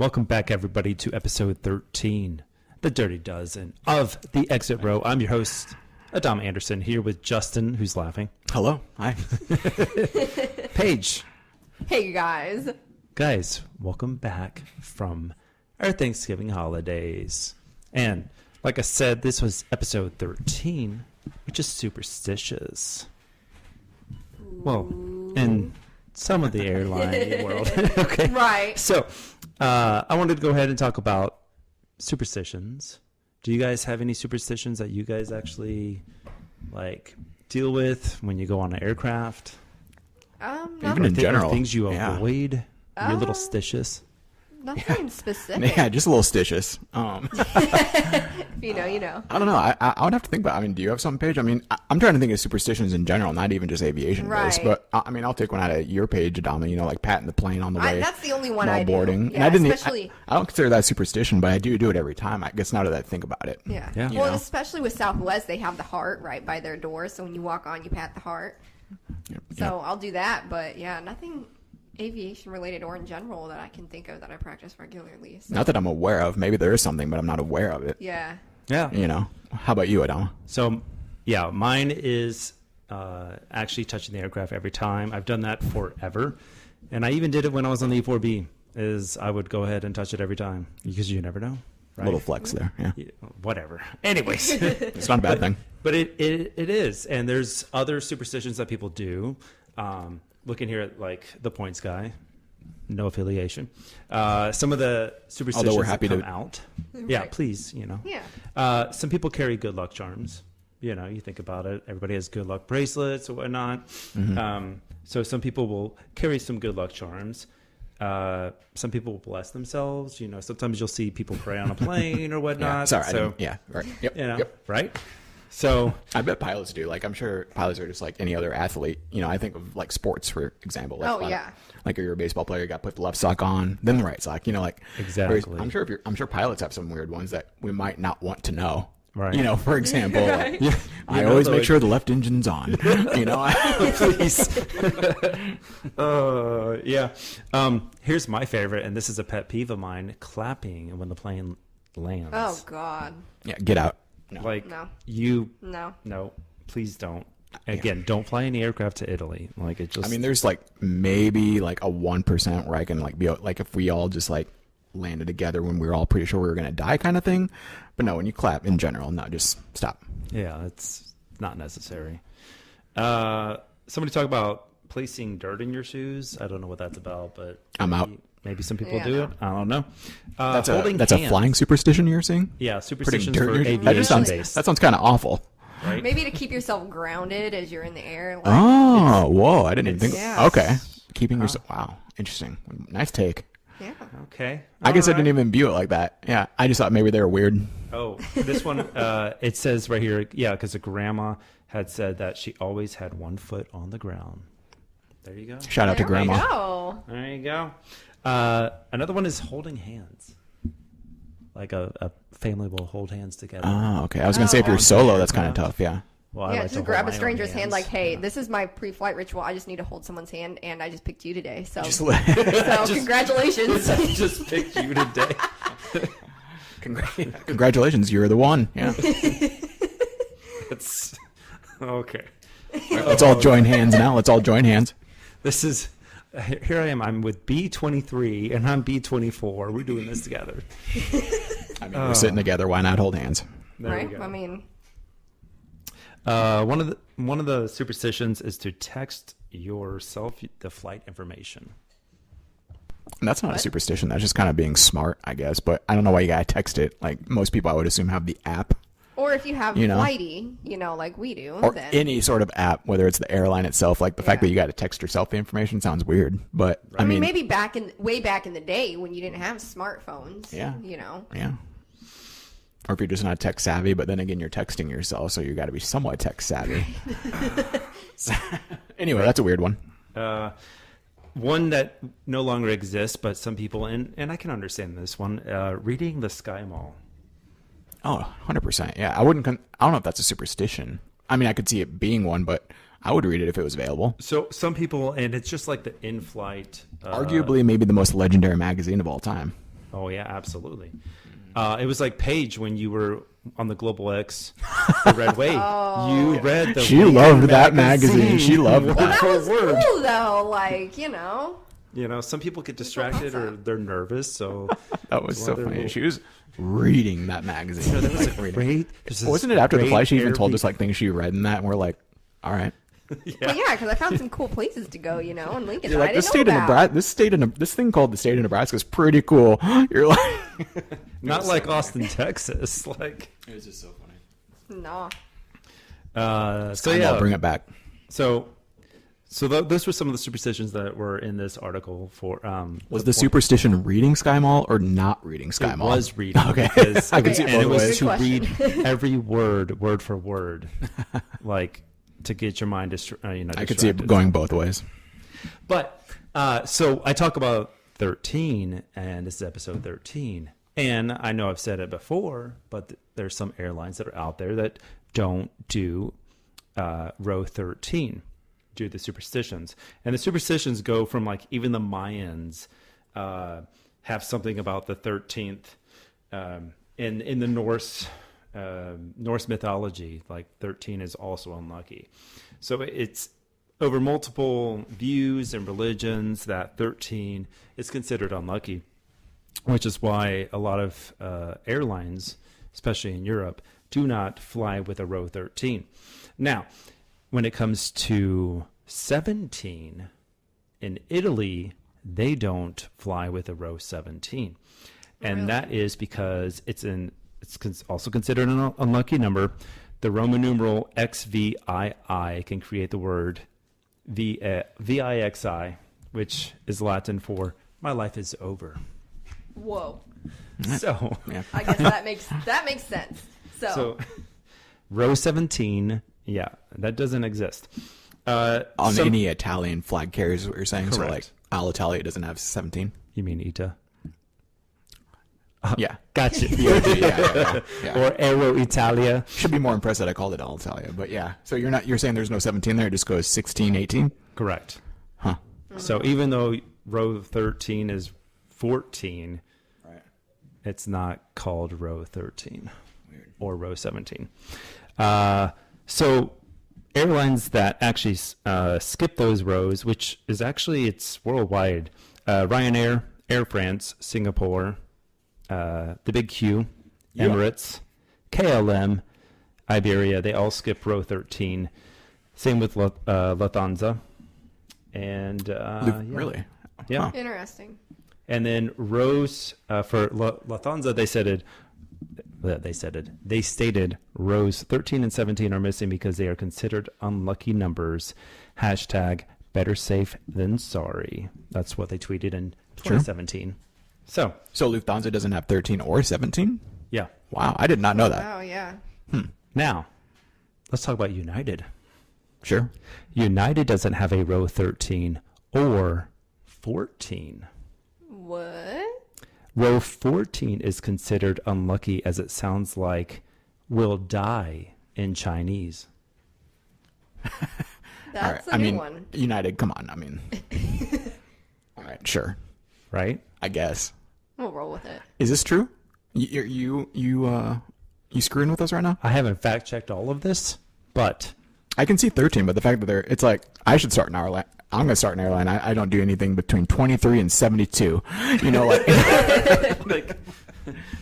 Welcome back, everybody, to episode 13, The Dirty Dozen of The Exit Row. I'm your host, Adam Anderson, here with Justin, who's laughing. Hello. Hi. Paige. Hey, guys. Guys, welcome back from our Thanksgiving holidays. And like I said, this was episode 13, which is Superstitious. Well, in some of the airline world. Okay. Right. So, I wanted to go ahead and talk about superstitions. Do you guys have any superstitions that you guys actually deal with when you go on an aircraft? Even in general, things you avoid. You're a little stitious. Nothing specific. Yeah, just a little stitious. You know. I don't know. I would have to think about. I mean, do you have some, Paige? I mean, I'm trying to think of superstitions in general, not even just aviation based. Right. But I mean, I'll take one out of your page, Adama. You know, like patting the plane on the way. That's the only one while I do. boarding. Yeah, And especially. I don't consider that superstition, but I do it every time. I guess now that I think about it. Yeah. Yeah. Well, know? especially with Southwest, they have the heart right by their door, so when you walk on, you pat the heart. So I'll do that, but yeah, nothing aviation related or in general that I can think of that I practice regularly. So. Not that I'm aware of. Maybe there is something, but I'm not aware of it. Yeah. Yeah. You know. How about you, Adama? So, yeah, mine is actually touching the aircraft every time. I've done that forever. And I even did it when I was on the E4B, is I would go ahead and touch it every time because you never know. Right? Little flex there. Yeah. Whatever. Anyways. It's not a bad thing. But it is. And there's other superstitions that people do. Looking here at the points guy, no affiliation. Some of the superstitions Although we're happy that come to out. Yeah, Right. please, Yeah. some people carry good luck charms. You know, you think about it. Everybody has good luck bracelets or whatnot. Mm-hmm. So some people will carry some good luck charms. Some people will bless themselves. You know, sometimes you'll see people pray on a plane or whatnot. Yeah. Sorry. So, Right. Yep. you know, Yep. right? So I bet pilots do. Like, I'm sure pilots are just like any other athlete. You know, I think of like sports, for example. Like, Oh, yeah. Like you're a baseball player, you got to put the left sock on, then the right sock. You know, like Exactly. whereas I'm sure pilots have some weird ones that we might not want to know. Right. You know, for example, Right. I always make sure the left engine's on. You know, please. Yeah. Here's my favorite, and this is a pet peeve of mine: clapping when the plane lands. Oh, God. yeah, get out. No. No. No, please don't. Again, don't fly any aircraft to Italy. Like, it just. I mean, there's like maybe like a 1% where I can like be like if we all just like landed together when we were all pretty sure we were gonna die kind of thing. But no, when you clap in general, no, just stop. Yeah, it's not necessary. Somebody talk about placing dirt in your shoes. I don't know what that's about, but I'm out. Maybe some people Yeah, do no. it. I don't know. That's holding a hands. flying superstition you're seeing? Yeah, superstitions Putting for dirt in your- aviation that just sounds based. that sounds kind of awful. Right? Maybe to keep yourself grounded as you're in the air. Like, Oh, whoa! I didn't even think. Yeah. Okay, keeping yourself. Wow, interesting. Nice take. yeah. Okay. I guess I All didn't right. even view it like that. Yeah, I just thought maybe they were weird. Oh, this one, it says right here, yeah, because a grandma had said that she always had one foot on the ground. There you go. Shout out to There we Grandma. go. There you go. Another one is holding hands. Like a family will hold hands together. Oh, okay. I was gonna say if you're on solo, the that's kind of aircraft. tough. Yeah. Well, I Yeah, like to just hold grab my a own stranger's hand hands. like, hey, Yeah. this is my pre-flight ritual. I just need to hold someone's hand, and I just picked you today. So, Just so congratulations. Just picked you today. congratulations, you're the one. Yeah. It's okay. Let's all join hands now. Let's all join hands. This is here I am. I'm with B23 and I'm B24. We're doing this together. I mean, we're sitting together. Why not hold hands? There Right? we go. I mean, One of the superstitions is to text yourself the flight information. And that's not a superstition. That's just kind of being smart, I guess. But I don't know why you gotta text it. Like most people, I would assume have the app or if you have You know. Flighty, like we do, or then any sort of app, whether it's the airline itself. Like the fact Yeah. that you got to text yourself the information sounds weird. But I mean, maybe way back in the day when you didn't have smartphones. Yeah. Yeah. Or if you're just not tech savvy, but then again, you're texting yourself, so you got to be somewhat tech savvy. Anyway, that's a weird one. One that no longer exists, but some people, and I can understand this one, reading the Sky Mall. Oh, 100%. Yeah, I don't know if that's a superstition. I mean, I could see it being one, but I would read it if it was available. So some people, and it's just like the in-flight. Arguably, maybe the most legendary magazine of all time. Oh yeah, absolutely. It was like Paige when you were on the Global X, the Red Wave. You read the. She loved that magazine. She loved Well, that. that was cool though. Like, some people get distracted or they're nervous. So That was so funny. She was reading that magazine. that was great. Wasn't it after the flight she even told us like things she read in that, and we're like, all right. Well, yeah, because I found some cool places to go, in Lincoln. You're that like, I this didn't state know of about. Nebraska, this thing called the state of Nebraska is pretty cool. You're like, Not like Austin, Texas. Like it was just so funny. No. So yeah, I'll bring it back. So those were some of the superstitions that were in this article. For Was the superstition reading Sky Mall or not reading Sky it Mall? was reading. Okay. Because I can see it and it both was ways. to Good read every word for word, like to get your mind distracted. I could see it going both ways. But so I talk about 13, and this is episode 13. And I know I've said it before, but there's some airlines that are out there that don't do row 13, do the superstitions. And the superstitions go from like even the Mayans have something about the 13th in the Norse mythology, like 13 is also unlucky. So it's over multiple views and religions that 13 is considered unlucky, which is why a lot of airlines, especially in Europe, do not fly with a row 13. Now, when it comes to 17, in Italy, they don't fly with a row 17. And Really? that is because it's also considered an unlucky number. The Roman numeral XVII can create the word VIXI, which is Latin for "my life is over." Whoa. So, Yeah. I guess that makes sense. so row 17, yeah, that doesn't exist. On any Italian flag carriers is what you're saying. Correct. So like Alitalia doesn't have 17. You mean ITA? Yeah. Gotcha. Yeah. Or Aero Italia. Should be more impressed that I called it Alitalia, but yeah. So you're saying there's no 17 there, it just goes 16, 18? Correct. Huh. So even though row 13 is 14, Right. it's not called row 13 Weird. or row 17. So airlines that actually skip those rows, which is actually, it's worldwide. Ryanair, Air France, Singapore, the Big Q, Yeah. Emirates, KLM, Iberia, they all skip row 13. Same with Lufthansa. And yeah. Really? Yeah. Huh. Interesting. And then rows for Lufthansa, they stated rows 13 and 17 are missing because they are considered unlucky numbers. Hashtag better safe than sorry. That's what they tweeted in 2017. So Lufthansa doesn't have 13 or 17? yeah. Wow, I did not know that. Oh yeah. Now let's talk about United. Sure. United doesn't have a row 13 or 14. What? Row 14 is considered unlucky as it sounds like will die in Chinese. That's All right. a new I mean, one. United, come on. I mean, all right, sure. Right? I guess. We'll roll with it. Is this true? You screwing with us right now? I haven't fact checked all of this, but I can see 13, but the fact that it's like, I should start an airline. I'm going to start an airline. I don't do anything between 23 and 72. Like,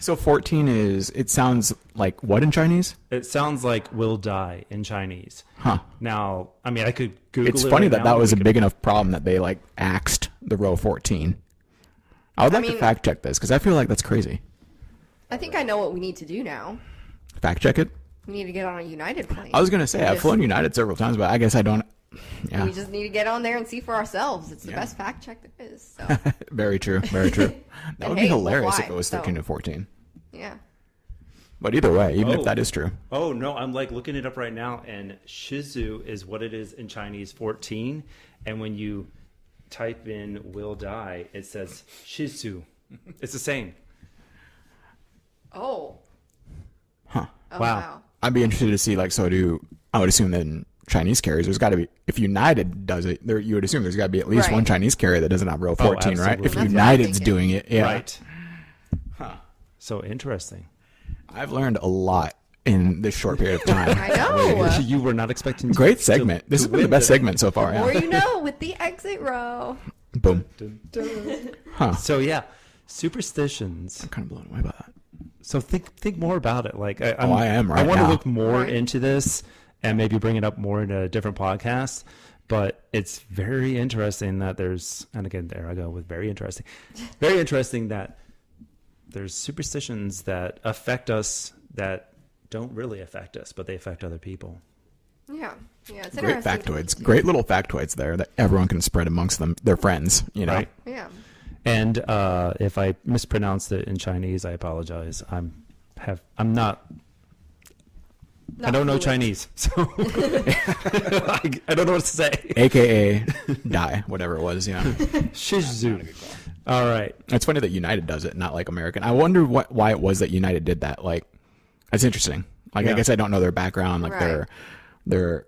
so 14 it sounds like what in Chinese? it sounds like will die in Chinese. Huh. Now, I mean, I could Google It's it funny right that now, that was we a could- big enough problem that they like axed the row 14. I would like to mean- fact check this because I feel like that's crazy. I think I know what we need to do now. Fact check it. We need to get on a United plane. I was going to say, I've Yes. flown United several times, but I guess I don't. Yeah. We just need to get on there and see for ourselves. It's the Yeah. best fact check there is. So Very true. Very true. That And would hey, be we'll hilarious fly, if it was 13 to 14. yeah. But either way, even Oh. if that is true. Oh, no, I'm like looking it up right now, and Shizu is what it is in Chinese 14. And when you type in will die, it says Shizu. It's the same. Oh. Huh. Oh Wow. wow. I'd be interested to see, like, I would assume that in Chinese carriers, there's got to be, if United does it, you would assume there's got to be at least Right. one Chinese carrier that doesn't have row 14, right? absolutely. If That's what I'm United's thinking. doing it, yeah. Right. So interesting. I've learned a lot in this short period of time. I know. You were not expecting. Great segment. This has been the best segment so far. Or Yeah. you know, with the exit row. Boom. Huh. So yeah, superstitions. I'm kind of blown away by that. So think more about it. Like I am right I want now. to look more Right. into this and maybe bring it up more in a different podcast. But it's very interesting that there's, and again, there I go with very interesting that there's superstitions that affect us that don't really affect us, but they affect other people. Yeah. Yeah, it's Great interesting. factoids. Great little factoids there that everyone can spread amongst their friends, you know? Right. Yeah. And if I mispronounced it in Chinese, I apologize. I'm not. I don't know fluent. Chinese, so I don't know what to say. AKA die, whatever it was, yeah. Shizu. All right. It's funny that United does it, not like American. I wonder why it was that United did that. Like, that's interesting. Like, Yeah. I guess I don't know their background, like Right. their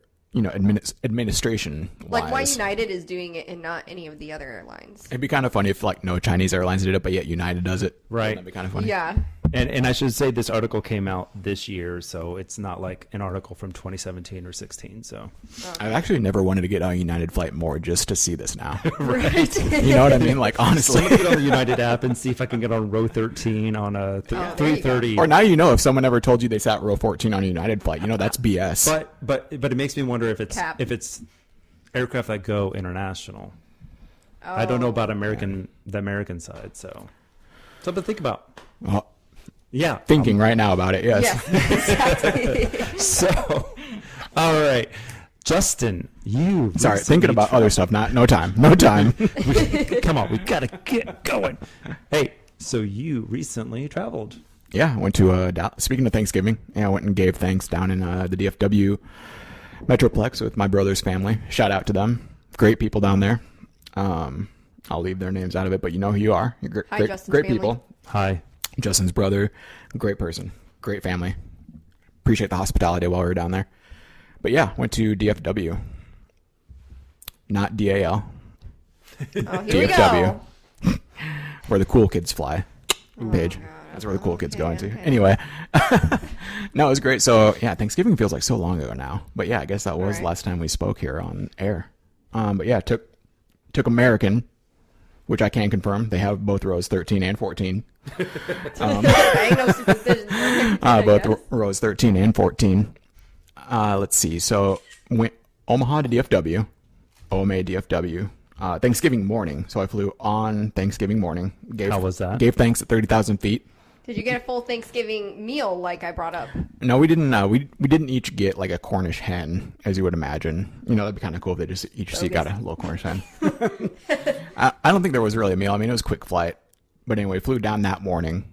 administration. Like why United is doing it and not any of the other airlines. It'd be kind of funny if like no Chinese airlines did it, but yet United does it. Right. That'd be kind of funny. Yeah. And I should say this article came out this year, so it's not like an article from 2017 or 16. So I've actually never wanted to get on a United flight more just to see this now. Right. You know what I mean? Like, honestly. I'm gonna get on the United app and see if I can get on row 13 on a there you 330. Or now you know if someone ever told you they sat row 14 on a United flight, you know that's BS. But it makes me wonder if Cap. it's aircraft that go international. I don't know about the American side, so something to think about. Well, Yeah, thinking right now about it, yes. Yes, exactly. So, all right, Justin, you Sorry, recently thinking about other stuff. No time. Come on, we gotta get going. Hey, so you recently traveled. Yeah, I went to speaking of Thanksgiving, I went and gave thanks down in the DFW Metroplex with my brother's family. Shout out to them. Great people down there. I'll leave their names out of it, but you know who you are. You're Hi, great, Justin's great family. people. Hi. Justin's brother, great person, great family. Appreciate the hospitality while we were down there. But yeah, went to DFW, not DAL, Oh, here DFW. we go. where the cool kids fly. Paige. God. That's where the cool kids Okay, go into. okay. Anyway, no, it was great. So yeah, Thanksgiving feels like so long ago now. But yeah, I guess that was the Right. last time we spoke here on air. But yeah, took American, which I can confirm. They have both rows 13 and 14. Ain't no superstitions. Both Yes. rows 13 and 14. Let's see. So went Omaha to DFW, OMA DFW, Thanksgiving morning. So I flew on Thanksgiving morning. How was that? Gave thanks at 30,000 feet. Did you get a full Thanksgiving meal like I brought up? No, we didn't. We didn't each get like a Cornish hen, as you would imagine. You know, that'd be kind of cool if they just each seat got a little Cornish hen. I don't think there was really a meal. I mean, it was a quick flight. But anyway, flew down that morning.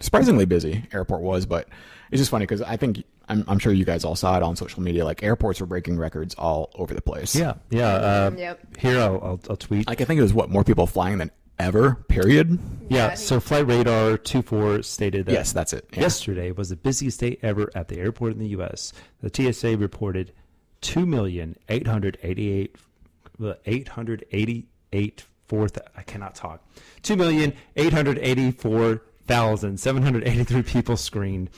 Surprisingly busy, airport was, but it's just funny because I think I'm sure you guys all saw it on social media. Like airports were breaking records all over the place. Yeah. Yep. Here I'll tweet. Like I think it was more people flying than ever. Period. Yeah. Yeah, So Flight Radar 24 stated that Yes, that's it. Yeah. yesterday was the busiest day ever at the airport in the U.S. The TSA reported 2,884,783 people screened.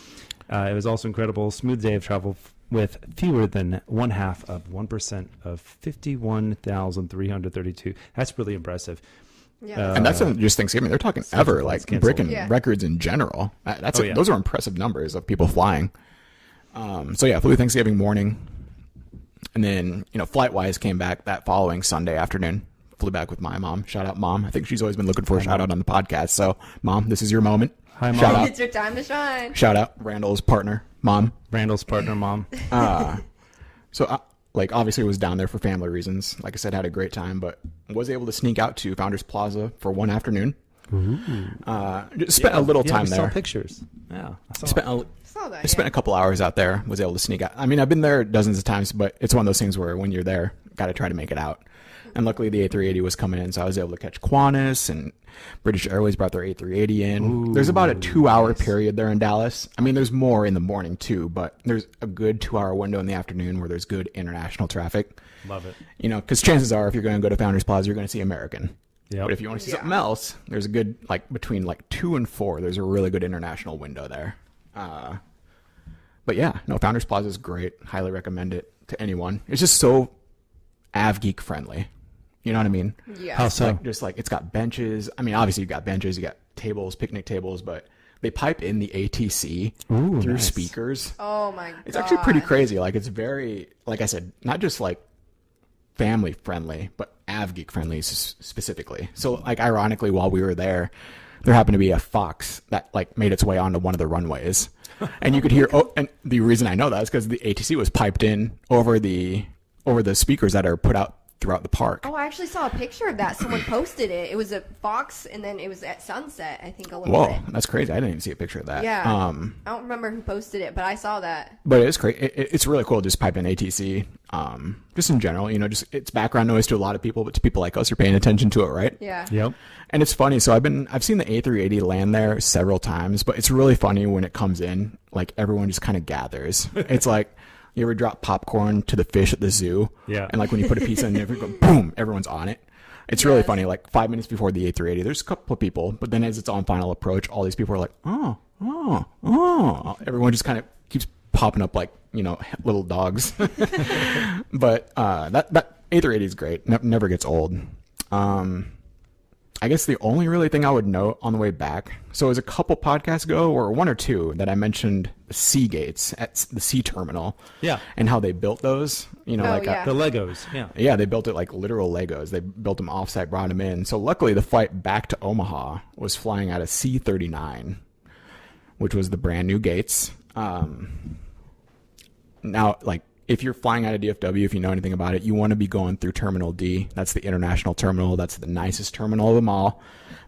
It was also incredible. Smooth day of travel with fewer than 1/2% of 51,332. That's really impressive. Yeah. And that's not just Thanksgiving. They're talking ever, flights like canceled. breaking Yeah. records in general. That's Oh, yeah. Those are impressive numbers of people flying. So yeah, flew Thanksgiving morning, and then flight wise came back that following Sunday afternoon. Flew back with my mom. Shout out, Mom. I think she's always been looking for a shout out on the podcast. So, Mom, this is your moment. Hi, Mom. Shout out. It's your time to shine. Shout out, Randall's partner, Mom. Randall's partner, Mom. So, obviously, was down there for family reasons. Like I said, had a great time, but was able to sneak out to Founders Plaza for one afternoon. Just spent a little time we there. Saw pictures. Yeah. I saw Spent it. I spent a couple hours out there. Was able to sneak out. I mean, I've been there dozens of times, but it's one of those things where when you're there, got to try to make it out. And luckily, the A380 was coming in, so I was able to catch Qantas, and British Airways brought their A380 in. There's about a 2-hour period there in Dallas. I mean, there's more in the morning too, but there's a good 2-hour window in the afternoon where there's good international traffic. Love it. Because chances are, if you're going to go to Founders Plaza, you're going to see American. Yep. But if you want to see something else, there's a good, like, between, like, 2 and 4, there's a really good international window there. But yeah, no, Founders Plaza is great. Highly recommend it to anyone. It's just so AvGeek friendly. You know what I mean? Yeah. How so? Like, just like it's got benches. I mean, obviously you got benches, you got tables, picnic tables, but they pipe in the ATC through nice. speakers. Oh my god. It's actually pretty crazy. Like, it's very, like I said, not just like family friendly, but AvGeek friendly specifically. So, like, ironically, while we were there happened to be a fox that like made its way onto one of the runways, and you could hear. Oh, and the reason I know that is because the ATC was piped in over the speakers that are put out throughout the park. Oh, I actually saw a picture of that. Someone posted it. It was a fox, and then it was at sunset, I think, a little Whoa, bit. that's crazy. I didn't even see a picture of that. Yeah. I don't remember who posted it, but I saw that. But it is great. It's really cool. Just pipe in ATC. Just in general, you know, just it's background noise to a lot of people, but to people like us who are paying attention to it, right? Yeah. Yep. And it's funny. So I've seen the A380 land there several times, but it's really funny when it comes in. Like, everyone just kind of gathers. It's like, you ever drop popcorn to the fish at the zoo? Yeah. And like when you put a piece in, boom, everyone's on it. It's really funny. Like 5 minutes before the A380, there's a couple of people, but then as it's on final approach, all these people are like, oh. Everyone just kind of keeps popping up like, you know, little dogs. But that A380 is great. Never gets old. I guess the only really thing I would note on the way back, so it was a couple podcasts ago, or 1 or 2, that I mentioned the sea gates at the sea terminal. Yeah. And how they built those, you know, The Legos. Yeah. yeah, they built it like literal Legos. They built them offsite, brought them in. So luckily the flight back to Omaha was flying out of C-39, which was the brand new gates. Now, like, if you're flying out of DFW, if you know anything about it, you want to be going through Terminal D. That's the international terminal. That's the nicest terminal of them all.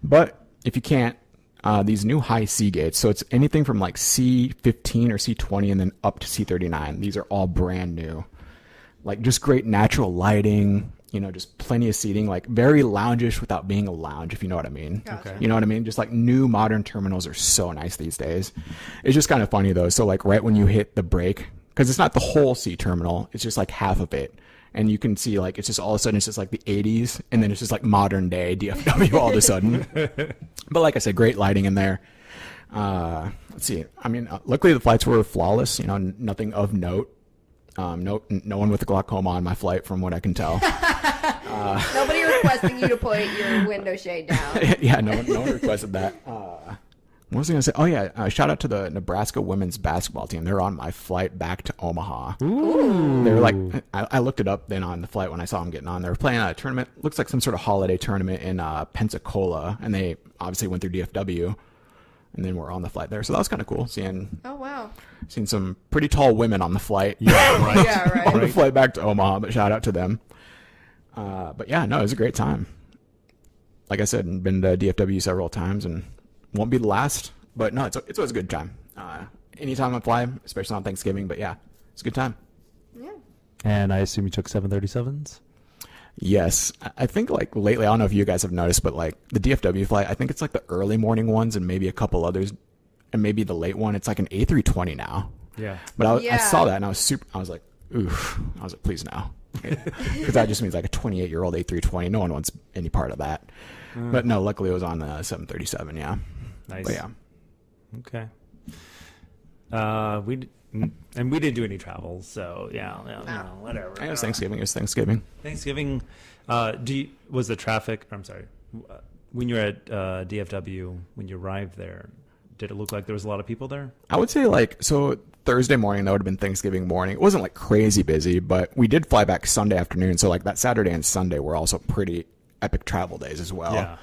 But if you can't, these new high C gates, so it's anything from like C15 or C20 and then up to C39. These are all brand new. Like, just great natural lighting, you know, just plenty of seating, like very loungish without being a lounge, if you know what I mean. Gotcha. You know what I mean? Just like new modern terminals are so nice these days. It's just kind of funny though. So like right when you hit the brake, because it's not the whole C terminal, it's just like half of it. And you can see like, it's just all of a sudden, it's just like the 80s. And then it's just like modern day DFW all of a sudden. But like I said, great lighting in there. Let's see. I mean, luckily the flights were flawless, you know, nothing of note. No one with glaucoma on my flight from what I can tell. Nobody requesting you to put your window shade down. Yeah, no one requested that. What was I going to say? Oh, yeah. Shout out to the Nebraska women's basketball team. They're on my flight back to Omaha. Ooh. They were like, I looked it up then on the flight when I saw them getting on. They were playing a tournament. Looks like some sort of holiday tournament in Pensacola. And they obviously went through DFW. And then we're on the flight there. So that was kind of cool seeing Oh, wow. some pretty tall women on the flight. Yeah, right. Yeah, right. On the flight back to Omaha. But shout out to them. But yeah, no, it was a great time. Like I said, been to DFW several times and won't be the last, but no, it's always a good time. Anytime I fly, especially on Thanksgiving, but yeah, it's a good time. Yeah. And I assume you took 737s? Yes. I think like lately, I don't know if you guys have noticed, but like the DFW flight, I think it's like the early morning ones and maybe a couple others and maybe the late one. It's like an A320 now. Yeah. But I Yeah. saw that and I was like, oof. I was like, please no. Because that just means like a 28-year-old A320. No one wants any part of that. But no, luckily it was on the 737, yeah. Nice. But yeah. Okay. We didn't do any travel, so yeah, whatever. It was Thanksgiving. Thanksgiving. Was the traffic? I'm sorry. When you're at DFW, when you arrived there, did it look like there was a lot of people there? I would say like, so Thursday morning, that would have been Thanksgiving morning. It wasn't like crazy busy, but we did fly back Sunday afternoon. So like that Saturday and Sunday were also pretty epic travel days as well. Yeah.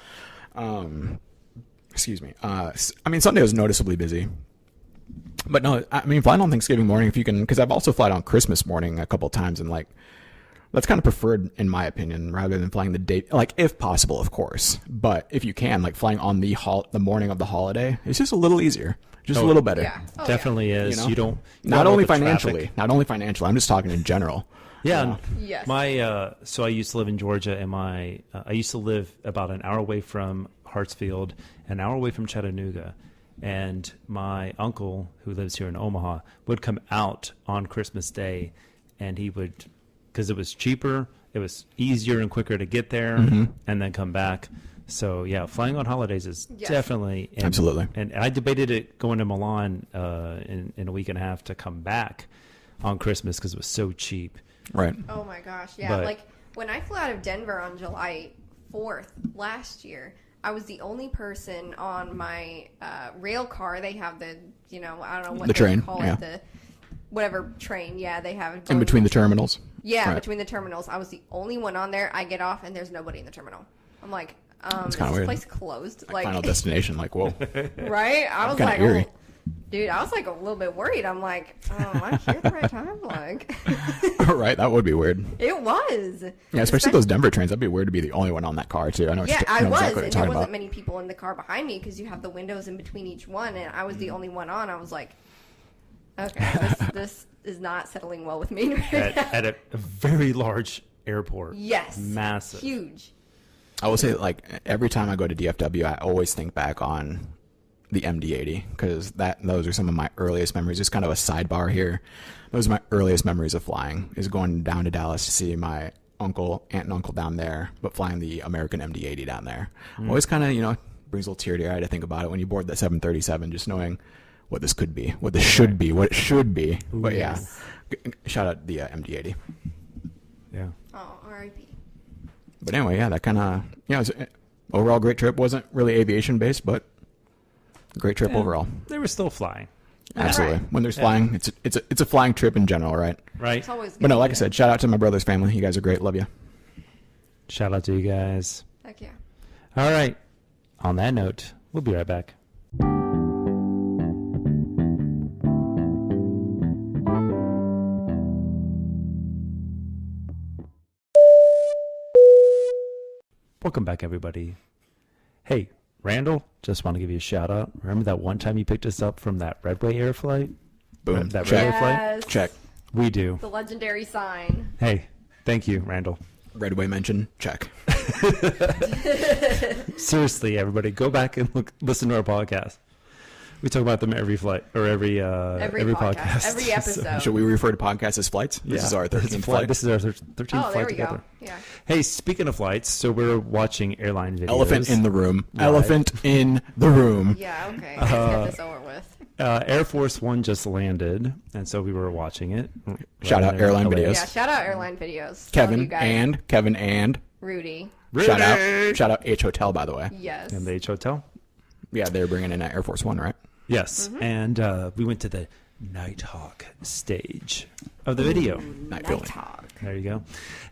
Excuse me. I mean, Sunday was noticeably busy. But no, I mean, flying on Thanksgiving morning, if you can, because I've also flown on Christmas morning a couple of times, and like, that's kind of preferred in my opinion, rather than flying the day, like if possible, of course. But if you can, like flying on the morning of the holiday, it's just a little easier, just a little better. Yeah. Oh, Definitely is. You know? You don't Not know only what the financially, traffic- I'm just talking in general. Yeah. Yes. So I used to live in Georgia, and I used to live about an hour away from Hartsfield, an hour away from Chattanooga. And my uncle, who lives here in Omaha, would come out on Christmas Day, and he would, because it was cheaper, it was easier and quicker to get there, and then come back. So yeah, flying on holidays is Yes. definitely Absolutely. And I debated it going to Milan in a week and a half to come back on Christmas because it was so cheap. Right. Oh my gosh, yeah. But- Like when I flew out of Denver on July 4th last year, I was the only person on my rail car. They have the, I don't know what The they train, call yeah. it, the whatever train. Yeah, they have it In between the terminals. Yeah, Right. between the terminals. I was the only one on there. I get off and there's nobody in the terminal. I'm like, is kinda this weird. place closed? Like Final Destination. Like, whoa. Right? I was kinda like, eerie. dude, I was like a little bit worried. I'm like, am I here at the right time? Like, Right. That would be weird. it was. Yeah, especially those Denver trains. That'd be weird to be the only one on that car too. I know. Yeah, I I know was, exactly what and you're there talking wasn't about. many people in the car behind me because you have the windows in between each one, and I was the only one on. I was like, okay, this is not settling well with me right now. at a very large airport. Yes, Massive. huge. I will say, like, every time I go to DFW, I always think back on the MD-80 because those are some of my earliest memories. Just kind of a sidebar here. Those are my earliest memories of flying, is going down to Dallas to see my aunt and uncle down there, but flying the American MD-80 down there. Always kind of, brings a little tear to your eye to think about it when you board that 737, just knowing what this could be, what this should be, what it should be. Ooh, But yes. yeah, shout out the MD-80. Yeah. Oh, R.I.P. But anyway, yeah, that kind of, it was overall great trip. Wasn't really aviation based, but great trip Yeah. overall. They were still flying, Absolutely. Right. When there's Yeah. flying, it's a flying trip in general, right? right? It's always good. But no, like I said, shout out to my brother's family. You guys are great. Love you. Shout out to you guys. Heck yeah. All right. On that note, we'll be right back. Welcome back, everybody. Hey, Randall, just want to give you a shout out. Remember that one time you picked us up from that Redway air flight? Boom. That Check. Redway flight? Yes. Check. We do. The legendary sign. Hey, thank you, Randall. Redway mention. Check. Seriously, everybody, go back and listen to our podcast. We talk about them every flight or every podcast, every episode. Should we refer to podcasts as flights? This is our 13th flight. This is our 13th Oh, there flight we together. go. Yeah. Hey, speaking of flights, so we're watching airline videos. Elephant in the room. Right. Elephant in the room. Yeah, okay. Let's get this over with. Air Force One just landed, and so we were watching it. Shout out Airline LA. Videos. Yeah, shout out airline videos. Love you guys. Kevin and Rudy. shout out H Hotel, by the way. Yes. And the H Hotel. Yeah, they're bringing in Air Force One, right? Yes, and we went to the Nighthawk stage of the video. Night feeling. Talk. There you go.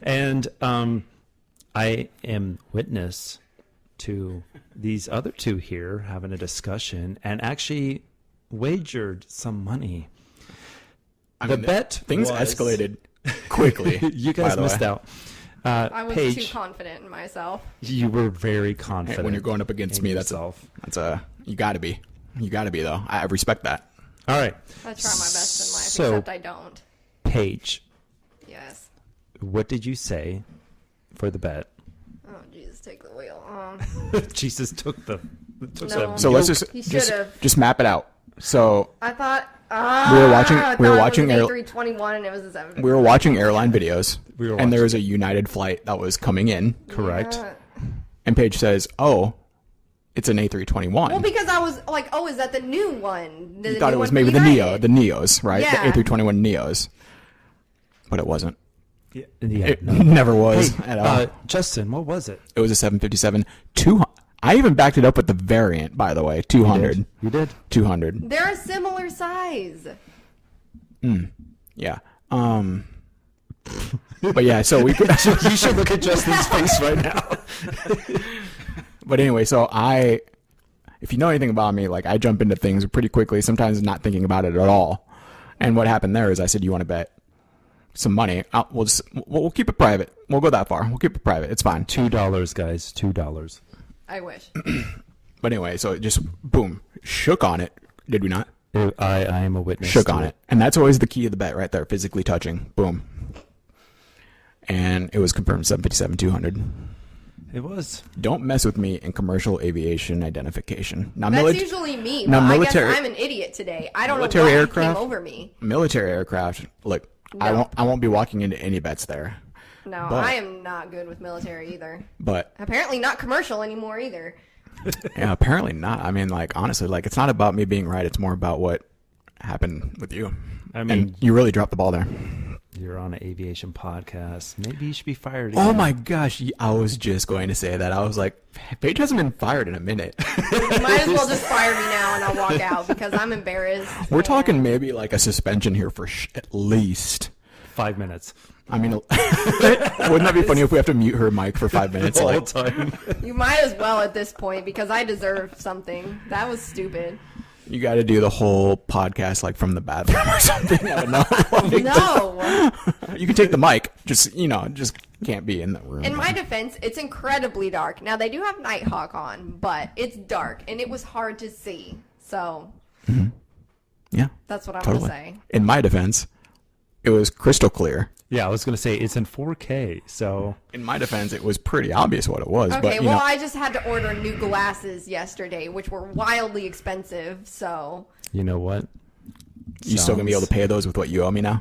And I am witness to these other two here having a discussion and actually wagered some money. The bet Things was- escalated quickly. You by guys the missed way. out. I was Paige, too confident in myself. you were very Hey, confident. when you're going up against in me, yourself. you gotta be. You gotta be though. I respect that. All right. I try my best in life, So- except I don't. Paige, Yes. what did you say for the bet? Oh, Jesus, take the wheel. Jesus took No. some So let's yoke. He just should've. just map it out. So I thought. We were watching- I we were thought watching it was air- an A321 and it was a 7. we were watching airline videos, We were and there watching was a United flight that was coming in, correct. Yeah. and Paige says, "Oh, it's an A321." Well, because I was like, oh, is that the new one? you thought it was maybe the Neos, right? Yeah. The A321 Neos, but it wasn't. Yeah, It no. never was Hey, at all. Justin, what was it? It was a 757 200. I even backed it up with the variant, by the way. 200. You did? 200. They're a similar size. Yeah. But yeah, so we could. You should look at Justin's face right now. But anyway, so if you know anything about me, like I jump into things pretty quickly, sometimes not thinking about it at all. And what happened there is I said, "You want to bet some money? We'll keep it private. We'll go that far. We'll keep it private. It's fine." $2, guys. $2. I wish. But anyway, so it just boom, shook on it. Did we not? I am a witness. Shook to on it. And that's always the key of the bet right there, physically touching. Boom. And it was confirmed 757-200. It was. Don't mess with me in commercial aviation identification. Now, That's usually me. now, But military- I guess I'm an idiot today. I don't know military why aircraft- it came over me. military aircraft, look, No. I won't be walking into any bets there. No, But- I am not good with military either. But Apparently not commercial anymore either. yeah, apparently not. I mean, like, honestly, like, it's not about me being right. It's more about what happened with you. I mean, And you really dropped the ball there. you're on an aviation podcast. Maybe you should be fired. Oh again. my gosh, I was just going to say that. I was like, Paige hasn't been fired in a minute. You might as well just fire me now and I'll walk out because I'm embarrassed. We're and- talking maybe like a suspension here for at least. 5 minutes. I mean, wouldn't that be funny if we have to mute her mic for 5 minutes? The whole Like, time. You might as well at this point because I deserve something. That was stupid. you got to do the whole podcast like from the bathroom or something. I don't know. No. You can take the mic, just can't be in the room. In my defense, it's incredibly dark. Now, they do have Nighthawk on, but it's dark, and it was hard to see. So, Yeah, that's what I'm totally. going to say. In my defense, it was crystal clear. Yeah, I was going to say it's in 4K. So In my defense, it was pretty obvious what it was. Okay, but, you well, know, I just had to order new glasses yesterday, which were wildly expensive, so... you know what? you still gonna be able to pay those with what you owe me now?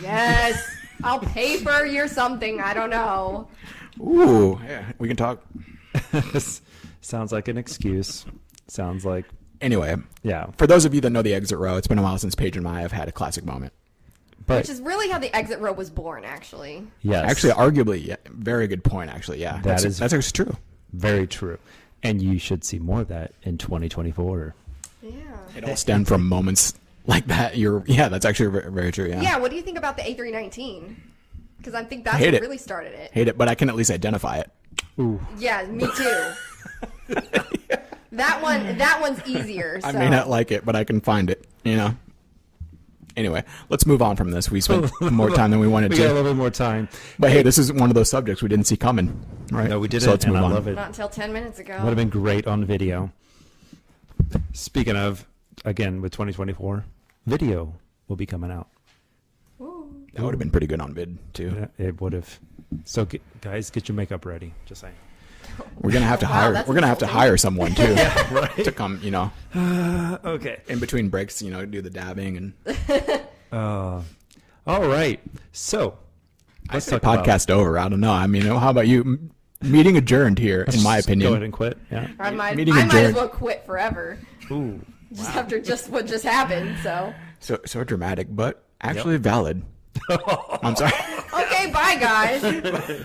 Yes, I'll pay for your something, I don't know. Ooh, yeah, we can talk. Sounds like an excuse. Sounds like, Anyway, yeah. for those of you that know the exit row, it's been a while since Paige and I have had a classic moment. But Which is really how the exit row was born, actually. yes, Actually, arguably, yeah, very good point. Actually, yeah, that's actually true. very true. And you should see more of that in 2024. Yeah. It all stemmed from moments like that. That's actually very, very true. Yeah. Yeah, what do you think about the A319? Because I think that's Hate what it. really started it. Hate it, but I can at least identify it. Ooh, Yeah, me too. That one's easier. So. I may not like it, but I can find it. You know. Anyway, let's move on from this. We spent more time than we wanted we got a to. little bit more time. But hey, this is one of those subjects we didn't see coming. Right? No, we didn't. So let's and move I on. love it. Not until 10 minutes ago. Would have been great on video. Speaking of, again, with 2024, video will be coming out. Ooh. That would have been pretty good on vid too. Yeah, it would have. So, guys, get your makeup ready. Just saying. We're gonna have to Wow, hire. that's We're gonna have to insulting. hire someone too Right. to come. You know, Okay. in between breaks. You know, do the dabbing and. All right. So, I say podcast over. I don't know. I mean, how about you? Meeting adjourned here, in my Go ahead opinion. and quit. Yeah. I might Meeting as adjourned. well quit forever. Ooh. Just after just what just happened, so. So dramatic, but actually valid. I'm sorry. Okay, bye, guys.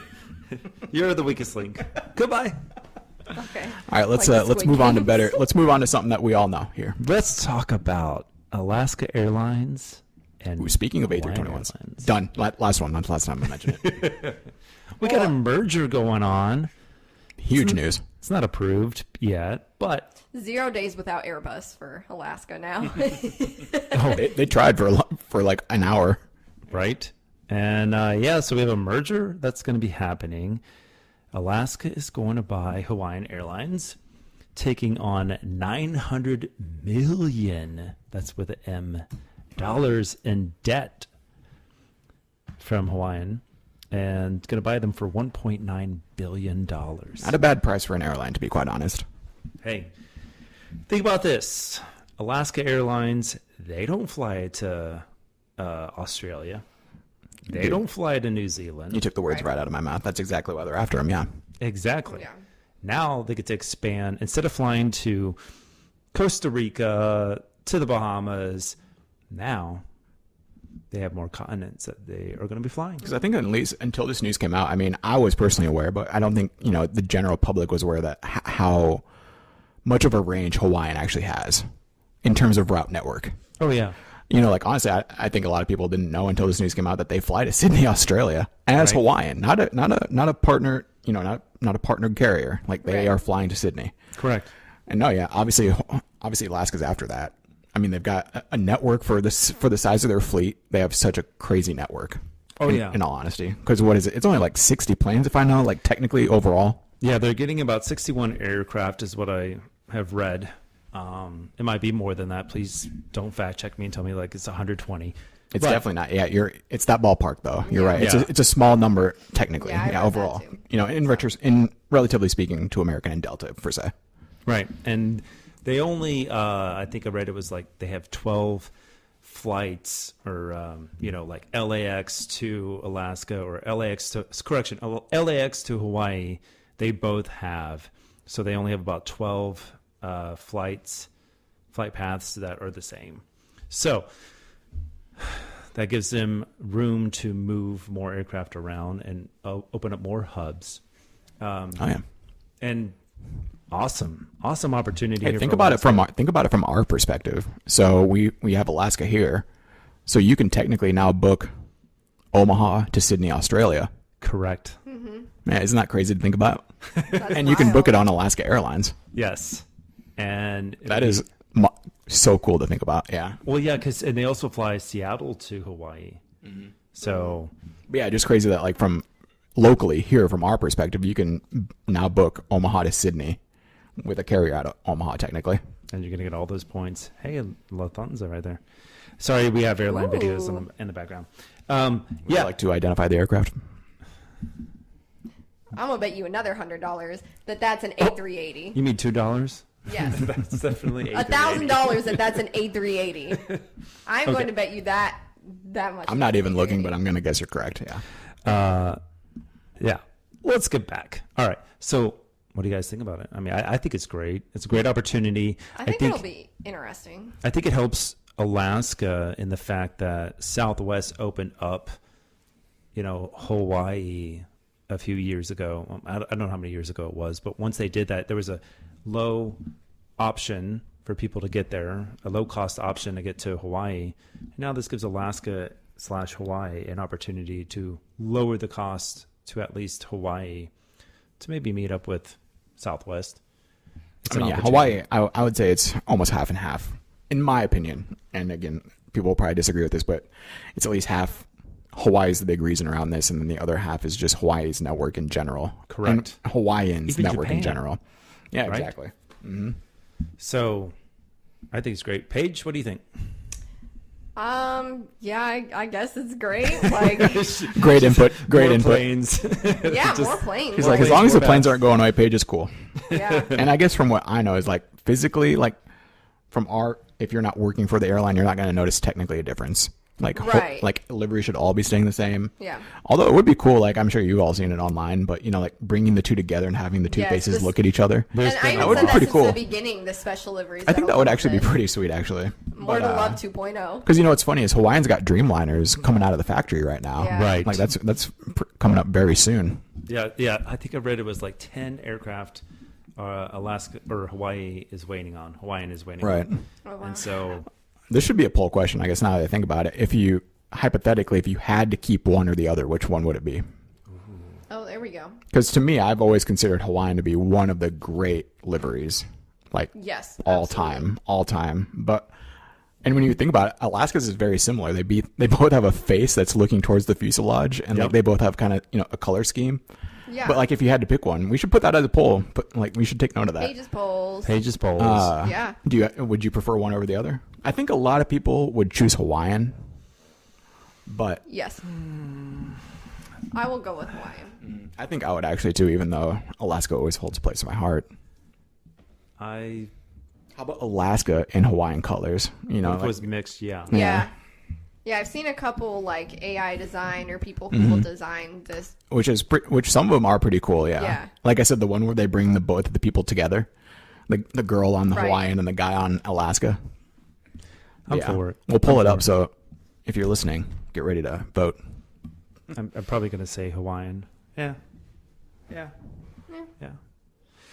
You're the weakest link. Goodbye. Okay. All right, let's Like the let's Squid move on to Games. better. Let's move on to something that we all know here. Let's talk about Alaska Airlines and Ooh, speaking of Hawaiian A321s, Airlines. done. Last one. That's the last time I mentioned it. We got a merger going on. Huge news. It's not approved yet, but 0 days without Airbus for Alaska now. They tried for like an hour. right? And yeah, so we have a merger that's going to be happening. Alaska is going to buy Hawaiian Airlines, taking on $900 million, that's with an M, dollars in debt from Hawaiian, and going to buy them for $1.9 billion. Not a bad price for an airline, to be quite honest. Hey, think about this. Alaska Airlines, they don't fly to Australia. They don't fly to New Zealand. You took the words right out of my mouth. That's exactly why they're after him. Yeah. Exactly. Yeah. Now they get to expand. Instead of flying to Costa Rica, to the Bahamas, now they have more continents that they are going to be flying. Because I think at least until this news came out, I mean, I was personally aware, but I don't think, the general public was aware that how much of a range Hawaiian actually has in terms of route network. Oh, yeah. Like honestly, I think a lot of people didn't know until this news came out that they fly to Sydney, Australia as Right. Hawaiian, not a partner, not a partner carrier. Like they Right. are flying to Sydney. Correct. And no, yeah, obviously Alaska's after that. I mean, they've got a network for the size of their fleet. They have such a crazy network. Oh, yeah. In all honesty, because what is it? It's only like 60 planes, if I know, like technically overall. Yeah, they're getting about 61 aircraft is what I have read. It might be more than that. Please don't fact check me and tell me like it's 120. It's But- definitely not. Yeah, it's that ballpark though. You're right. Yeah. It's a small number technically. Yeah, I read that overall. too. In relatively speaking to American and Delta per se. Right. And they only, I think I read it was like they have 12 flights or, like LAX to Alaska or LAX to Hawaii, they both have. So they only have about 12 flight paths that are the same. So that gives them room to move more aircraft around and open up more hubs. And awesome opportunity. Hey, think about it from our perspective. So we have Alaska here, so you can technically now book Omaha to Sydney, Australia. Correct. Man, isn't that crazy to think about? And you can book it on Alaska Airlines. Yes, and that is so cool to think about. Yeah. Well, yeah, and they also fly Seattle to Hawaii. So yeah, just crazy that like from locally here from our perspective, you can now book Omaha to Sydney with a carrier out of Omaha technically, and you're gonna get all those points. Hey, Lufthansa right there. Sorry, we have airline videos in the background. Would you like to identify the aircraft? I'm gonna bet you another $100 that's an A380. You mean $2? Yes. That's definitely $1,000 that's an A380. I'm going to bet you that much. I'm not even looking, but I'm gonna guess you're correct. Yeah. Yeah. Let's get back. All right. So what do you guys think about it? I mean, I think it's great. It's a great opportunity. I think it'll be interesting. I think it helps Alaska in the fact that Southwest opened up, Hawaii a few years ago. I don't know how many years ago it was, but once they did that, there was a low option for people to get there, a low cost option to get to Hawaii. And now this gives Alaska/Hawaii an opportunity to lower the cost to at least Hawaii to maybe meet up with Southwest. Hawaii, I would say it's almost half and half, in my opinion. And again, people will probably disagree with this, but it's at least half. Hawaii is the big reason around this, and then the other half is just Hawaii's network in general. Correct. And Hawaiian's Even network Japan. in general. Yeah, Right? exactly. Mm-hmm. So I think it's great. Paige, what do you think? Yeah, I guess it's great. Like, Great input. Great More input. planes. yeah, more planes. He's More like, as planes, long as more the planes bats. aren't going away, Paige is cool. Yeah. And I guess from what I know is like physically, like if you're not working for the airline, you're not going to notice technically a difference. Like, Right. like livery should all be staying the same. Yeah. Although it would be cool, like I'm sure you've all seen it online, but like bringing the two together and having the two Yes, faces this- look at each other. And I That would even be said that pretty since cool. the beginning, the special liveries. I think that would actually be pretty. pretty sweet, actually. More to Love 2.0. Because what's funny is Hawaiian's got Dreamliners coming out of the factory right now. Yeah. Right. Like that's coming up very soon. Yeah. I think I read it was like 10 aircraft Alaska or Hawaii is waiting on. Hawaiian is waiting Right. on. Oh, wow. And so This should be a poll question, I guess, now that I think about it. If you had to keep one or the other, which one would it be? Oh, there we go. Because to me, I've always considered Hawaiian to be one of the great liveries, like Yes. all absolutely. time. And when you think about it, Alaska's is very similar. They both have a face that's looking towards the fuselage, and Yep. like they both have kind of a color scheme. Yeah. But like if you had to pick one, we should put that as a poll. But like we should take note of that. Paige's polls. Paige's polls. Yeah. Would you prefer one over the other? I think a lot of people would choose Hawaiian, but Yes. I will go with Hawaiian. I think I would actually too, even though Alaska always holds a place in my heart. How about Alaska in Hawaiian colors? If it like- was mixed, yeah. Yeah. Yeah, I've seen a couple like AI design or people who will design this. which some of them are pretty cool. Yeah. Yeah. Like I said, the one where they bring both of the people together, the girl on the Right. Hawaiian and the guy on Alaska. I'm Yeah. for it. We'll pull I'm it for up. So if you're listening, get ready to vote. I'm probably going to say Hawaiian. Yeah.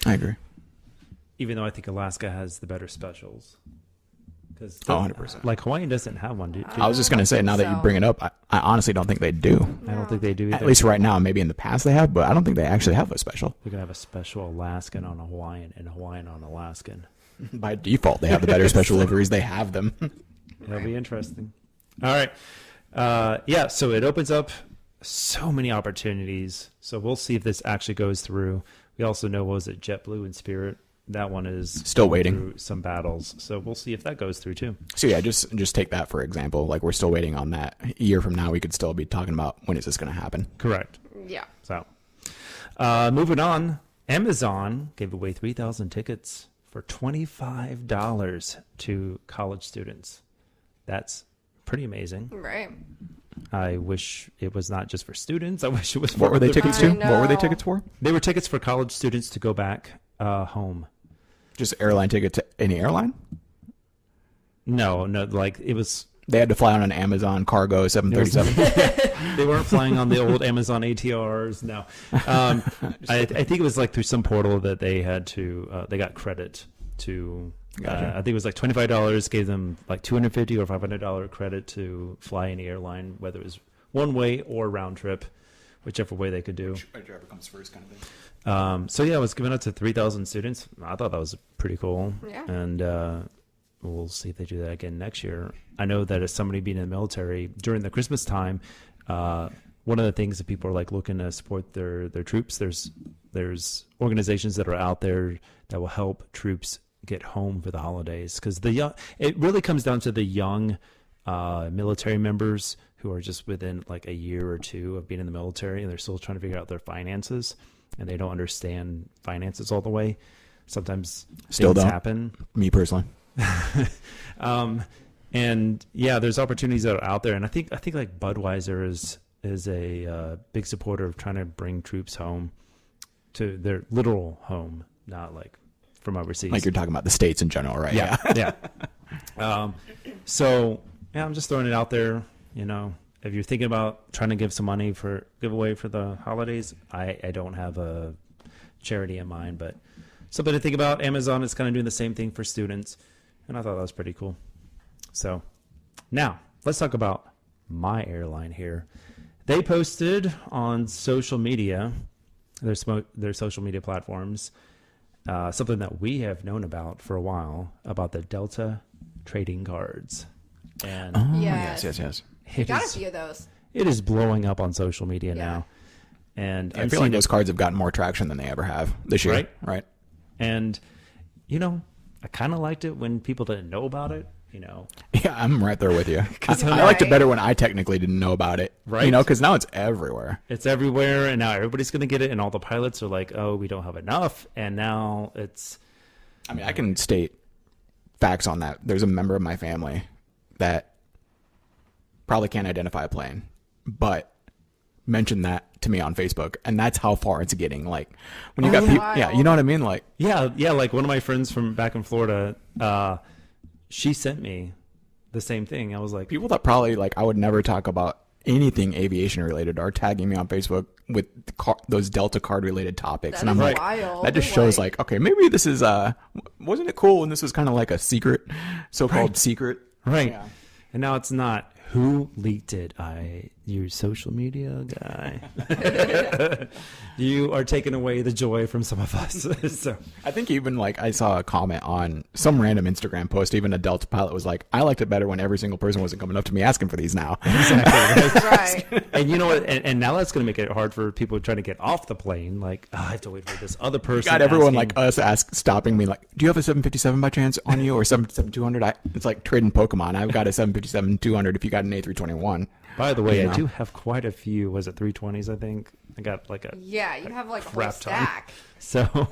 I agree. Even though I think Alaska has the better specials. Because 100%. like Hawaiian doesn't have one, do I was just going to say, now that you bring it up, I honestly don't think they do. I don't think they do either. At least right now, maybe in the past they have, but I don't think they actually have a special. We're going to have a special Alaskan on a Hawaiian and Hawaiian on Alaskan. By default, they have the better special liveries. They have them. It'll be interesting. All right. So it opens up so many opportunities. So we'll see if this actually goes through. We also know, what was it, JetBlue and Spirit? That one is Still waiting. through some battles. So we'll see if that goes through too. So yeah, just take that for example. Like we're still waiting on that. A year from now, we could still be talking about when is this going to happen. Correct. Yeah. So moving on, Amazon gave away 3,000 tickets for $25 to college students. That's pretty amazing. Right. I wish it was not just for students. I wish it was for What were they other tickets people. to? What were they tickets for? They were tickets for college students to go back home. Just airline ticket to any airline? No, like it was. They had to fly on an Amazon cargo 737. They weren't flying on the old Amazon ATRs. No, I think it was like through some portal that they had to. They got credit to. Gotcha. I think it was like $25. Gave them like $250 or $500 credit to fly any airline, whether it was one way or round trip, whichever way they could do. Whichever comes first, kind of thing. So yeah, it was given out to 3,000 students. I thought that was pretty cool. Yeah. And we'll see if they do that again next year. I know that as somebody being in the military during the Christmas time, one of the things that people are like looking to support their troops. There's organizations that are out there that will help troops get home for the holidays, because it really comes down to the young military members who are just within like a year or two of being in the military, and they're still trying to figure out their finances, and they don't understand finances all the way. Sometimes Still things don't. happen. Me personally. And yeah, there's opportunities that are out there, and I think like Budweiser is a big supporter of trying to bring troops home to their literal home, not like from overseas. Like you're talking about the States in general, right? Yeah. So yeah, I'm just throwing it out there. You know, if you're thinking about trying to give some money for giveaway for the holidays, I don't have a charity in mind, but something to think about. Amazon is kind of doing the same thing for students, and I thought that was pretty cool. So now let's talk about my airline here. They posted on social media, their social media platforms, something that we have known about for a while, about the Delta trading cards. And Yes. Got a few of those. it is blowing up on social media now. And I feel like those cards have gotten more traction than they ever have this year. Right. And, you know, I kind of liked it when people didn't know about it, you know. Yeah, I'm right there with you. I Right. liked it better when I technically didn't know about it. Right. You know, because now it's everywhere. It's everywhere, and now everybody's going to get it, and all the pilots are like, oh, we don't have enough. And now it's... I mean, I can state facts on that. There's a member of my family that probably can't identify a plane, but mentioned that to me on Facebook, and that's how far it's getting. Like when you got people, yeah, you know what I mean. Like Yeah, like one of my friends from back in Florida, she sent me the same thing. I was like, people that probably like I would never talk about anything aviation related are tagging me on Facebook with those Delta card related topics, That and I'm is like, wild. that just shows like, okay, maybe this is wasn't it cool when this was kind of like a secret, so-called secret, right. Yeah. And now it's not. Who leaked it? Your social media guy. You are taking away the joy from some of us. So I think even like I saw a comment on some random Instagram post, even a Delta pilot was like, I liked it better when every single person wasn't coming up to me asking for these now. Right. And you know what? And now that's going to make it hard for people trying to get off the plane. Like, I have to wait for this other person. Got everyone asking. like us stopping me like, do you have a 757 by chance on you, or 757-200? It's like trading Pokemon. I've got a 757-200 if you got an A321. By the way, You I know. do have quite a few. Was it 320s? I think I got like a Yeah, you have like a whole crap ton. stack. So,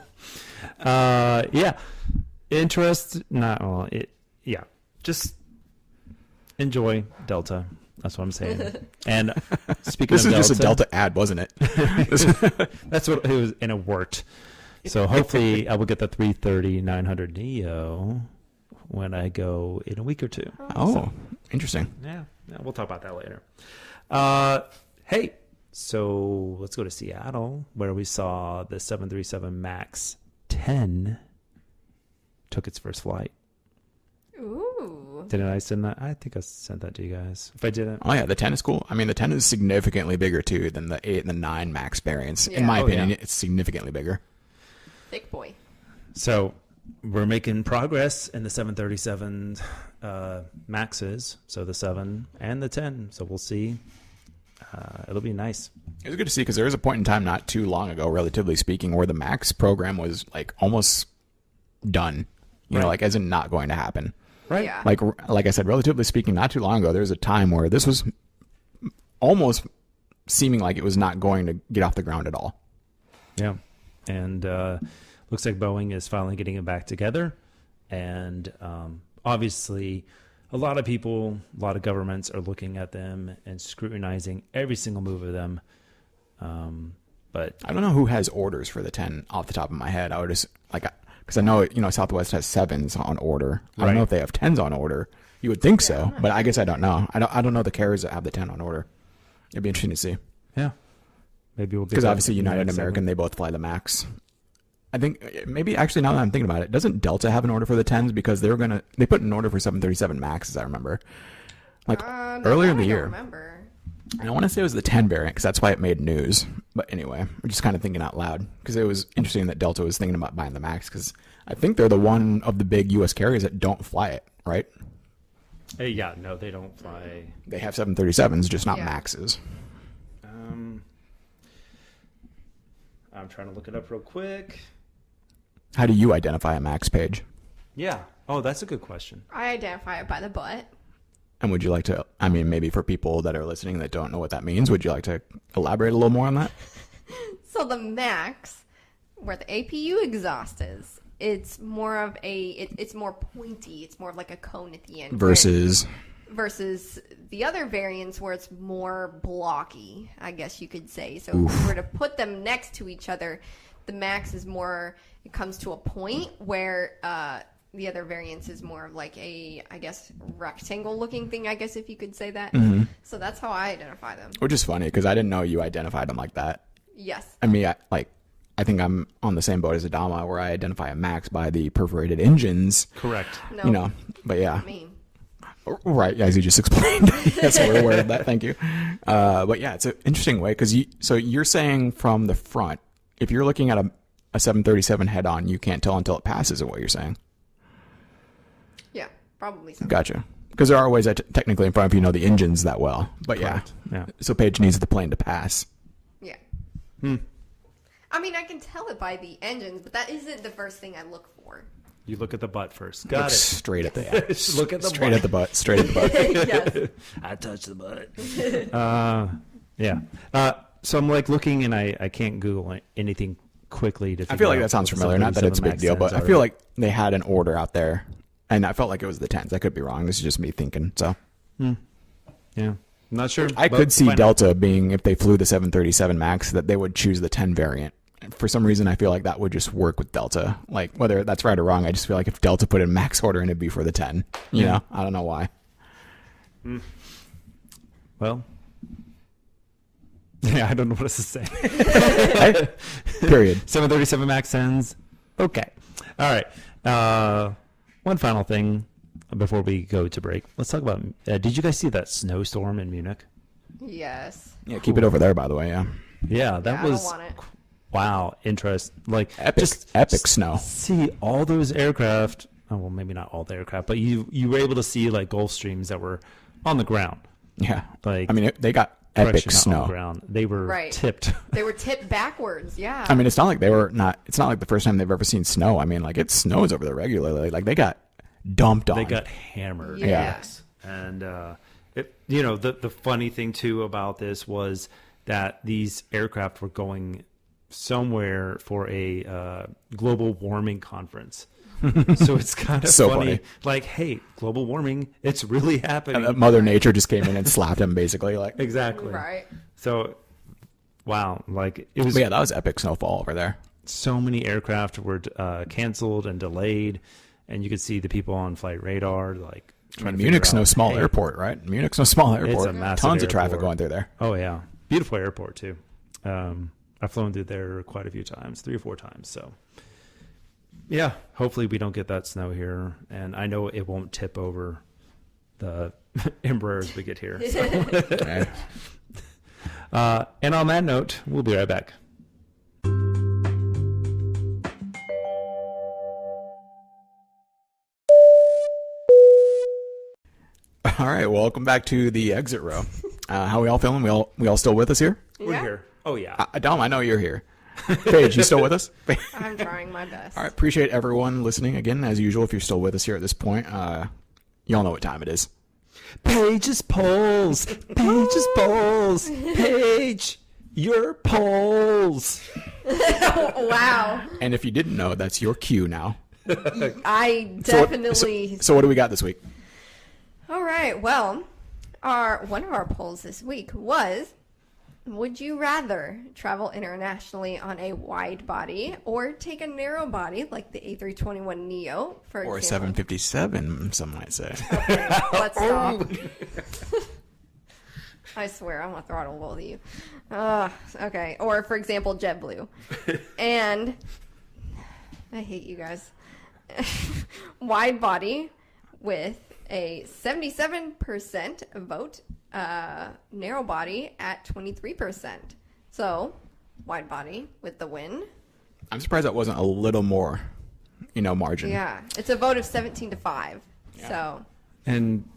yeah, interest. Not well. Yeah, just enjoy Delta. That's what I'm saying. And speaking This of is Delta, just a Delta ad, wasn't it? that's what it was, and it worked. So hopefully, I will get the 330-900 Neo when I go in a week or two. Oh, interesting. Yeah, we'll talk about that later. Hey, so let's go to Seattle, where we saw the 737 MAX 10 took its first flight. Ooh. Didn't I send that? I think I sent that to you guys. If I didn't, Oh yeah, the 10 is cool. I mean, the 10 is significantly bigger too than the 8 and the 9 Max variants. Yeah. In my Oh, opinion, yeah. it's significantly bigger. Thick boy. so we're making progress in the 737 Maxes, so the 7 and the 10. So we'll see. It'll be nice. It was good to see because there was a point in time not too long ago, relatively speaking, where the Max program was like almost done. You know, Right. like as in not going to happen. Right. Yeah. Like I said, relatively speaking, not too long ago, there was a time where this was almost seeming like it was not going to get off the ground at all. Yeah. And looks like Boeing is finally getting it back together. And obviously, a lot of people, a lot of governments are looking at them and scrutinizing every single move of them. But I don't know who has orders for the 10 off the top of my head. I would just because I know, Southwest has 7s on order. I don't know if they have 10s on order. You would think so, but I guess I don't know. I don't know the carriers that have the 10 on order. It'd be interesting to see. Yeah. Maybe we'll get because obviously United and American, they both fly the MAX. I think maybe actually now that I'm thinking about it, doesn't Delta have an order for the 10s because they put an order for 737 MAX, as I remember, earlier in the year. Remember. And I want to say it was the 10 variant because that's why it made news. But anyway, we're just kind of thinking out loud because it was interesting that Delta was thinking about buying the MAX because I think they're the one of the big U.S. carriers that don't fly it, right? Yeah, no, they don't fly. They have 737s, just not MAXs. I'm trying to look it up real quick. How do you identify a MAX, Paige? Yeah. Oh, that's a good question. I identify it by the butt. And would you like to, maybe for people that are listening that don't know what that means, would you like to elaborate a little more on that? So the MAX, where the APU exhaust is, it's more of it's more pointy. It's more of like a cone at the end. Versus the other variants where it's more blocky, I guess you could say. So if we were to put them next to each other, the MAX is more, it comes to a point where the other variants is more of like a, I guess, rectangle looking thing, I guess, if you could say that. Mm-hmm. So that's how I identify them. Which is funny because I didn't know you identified them like that. Yes. I think I'm on the same boat as Adama where I identify a MAX by the perforated engines. Correct. No. But yeah. Me. Right, as you just explained. Yes, we're aware of that. Thank you. But yeah, it's an interesting way because you're saying from the front, if you're looking at a 737 head-on, you can't tell until it passes, is what you're saying? Yeah, probably so. Gotcha. Because there are ways that technically in front of you know the engines that well. But yeah. So Paige needs the plane to pass. Yeah. I mean, I can tell it by the engines, but that isn't the first thing I look for. You look at the butt first. Got it. Straight at the look at the straight butt. at the butt. Straight at the butt. Yes. I touch the butt. Yeah. So I'm looking and I can't Google anything quickly to. I feel like that sounds familiar. Not that it's a big deal, but I feel like they had an order out there, and I felt like it was the 10s. I could be wrong. This is just me thinking. So. Yeah. I'm not sure. I could see Delta being, if they flew the 737 MAX, that they would choose the 10 variant. For some reason, I feel like that would just work with Delta. Like, whether that's right or wrong, I just feel like if Delta put in MAX order, and it'd be for the 10. You know? I don't know why. Well, yeah, I don't know what else to say. Period. 737 MAX ends. Okay. All right. One final thing before we go to break. Let's talk about, did you guys see that snowstorm in Munich? Yes. Yeah, keep it over there, by the way, yeah. Yeah, that was... I don't want it. Wow, interest. Like epic snow. See all those aircraft. Oh, well, maybe not all the aircraft, but you were able to see like Gulfstreams that were on the ground. Yeah, like they got epic snow. On the ground. They were tipped. They were tipped backwards. Yeah. I mean, it's not like It's not like the first time they've ever seen snow. I mean, like it snows over there regularly. Like they got dumped on. They got hammered. Yes. And the funny thing too about this was that these aircraft were going somewhere for a global warming conference. So it's kind of so funny. Like, hey, global warming, it's really happening. And Mother Nature just came in and slapped him, basically. Like exactly. Right. So, wow, like it was. But yeah, that was epic snowfall over there. So many aircraft were canceled and delayed, and you could see the people on flight radar like. Munich's no small airport, right? Munich's no small airport. It's a massive Tons airport. Of traffic going through there. Oh yeah, beautiful airport too. I've flown through there quite a few times, 3 or 4 times. So, yeah, hopefully we don't get that snow here. And I know it won't tip over the Embraers we get here. So. And on that note, we'll be right back. All right, welcome back to the exit row. How we all feeling? We all still with us here? We're here. Oh, yeah. Dom, I know you're here. Paige, you still with us? I'm trying my best. All right, appreciate everyone listening again, as usual. If you're still with us here at this point, y'all know what time it is. Paige's polls. Paige's polls. Paige, your polls. Wow. And if you didn't know, that's your cue now. I definitely. So what do we got this week? All right. Well, one of our polls this week was: would you rather travel internationally on a wide body or take a narrow body like the A321neo, for Or a example? 757, some might say. Okay, let's stop. I swear, I'm gonna throttle both of you. Okay. Or, for example, JetBlue. And I hate you guys. Wide body with a 77% vote. Narrow body at 23%. So, wide body with the win. I'm surprised that wasn't a little more, margin. Yeah. It's a vote of 17-5. Yeah. So, And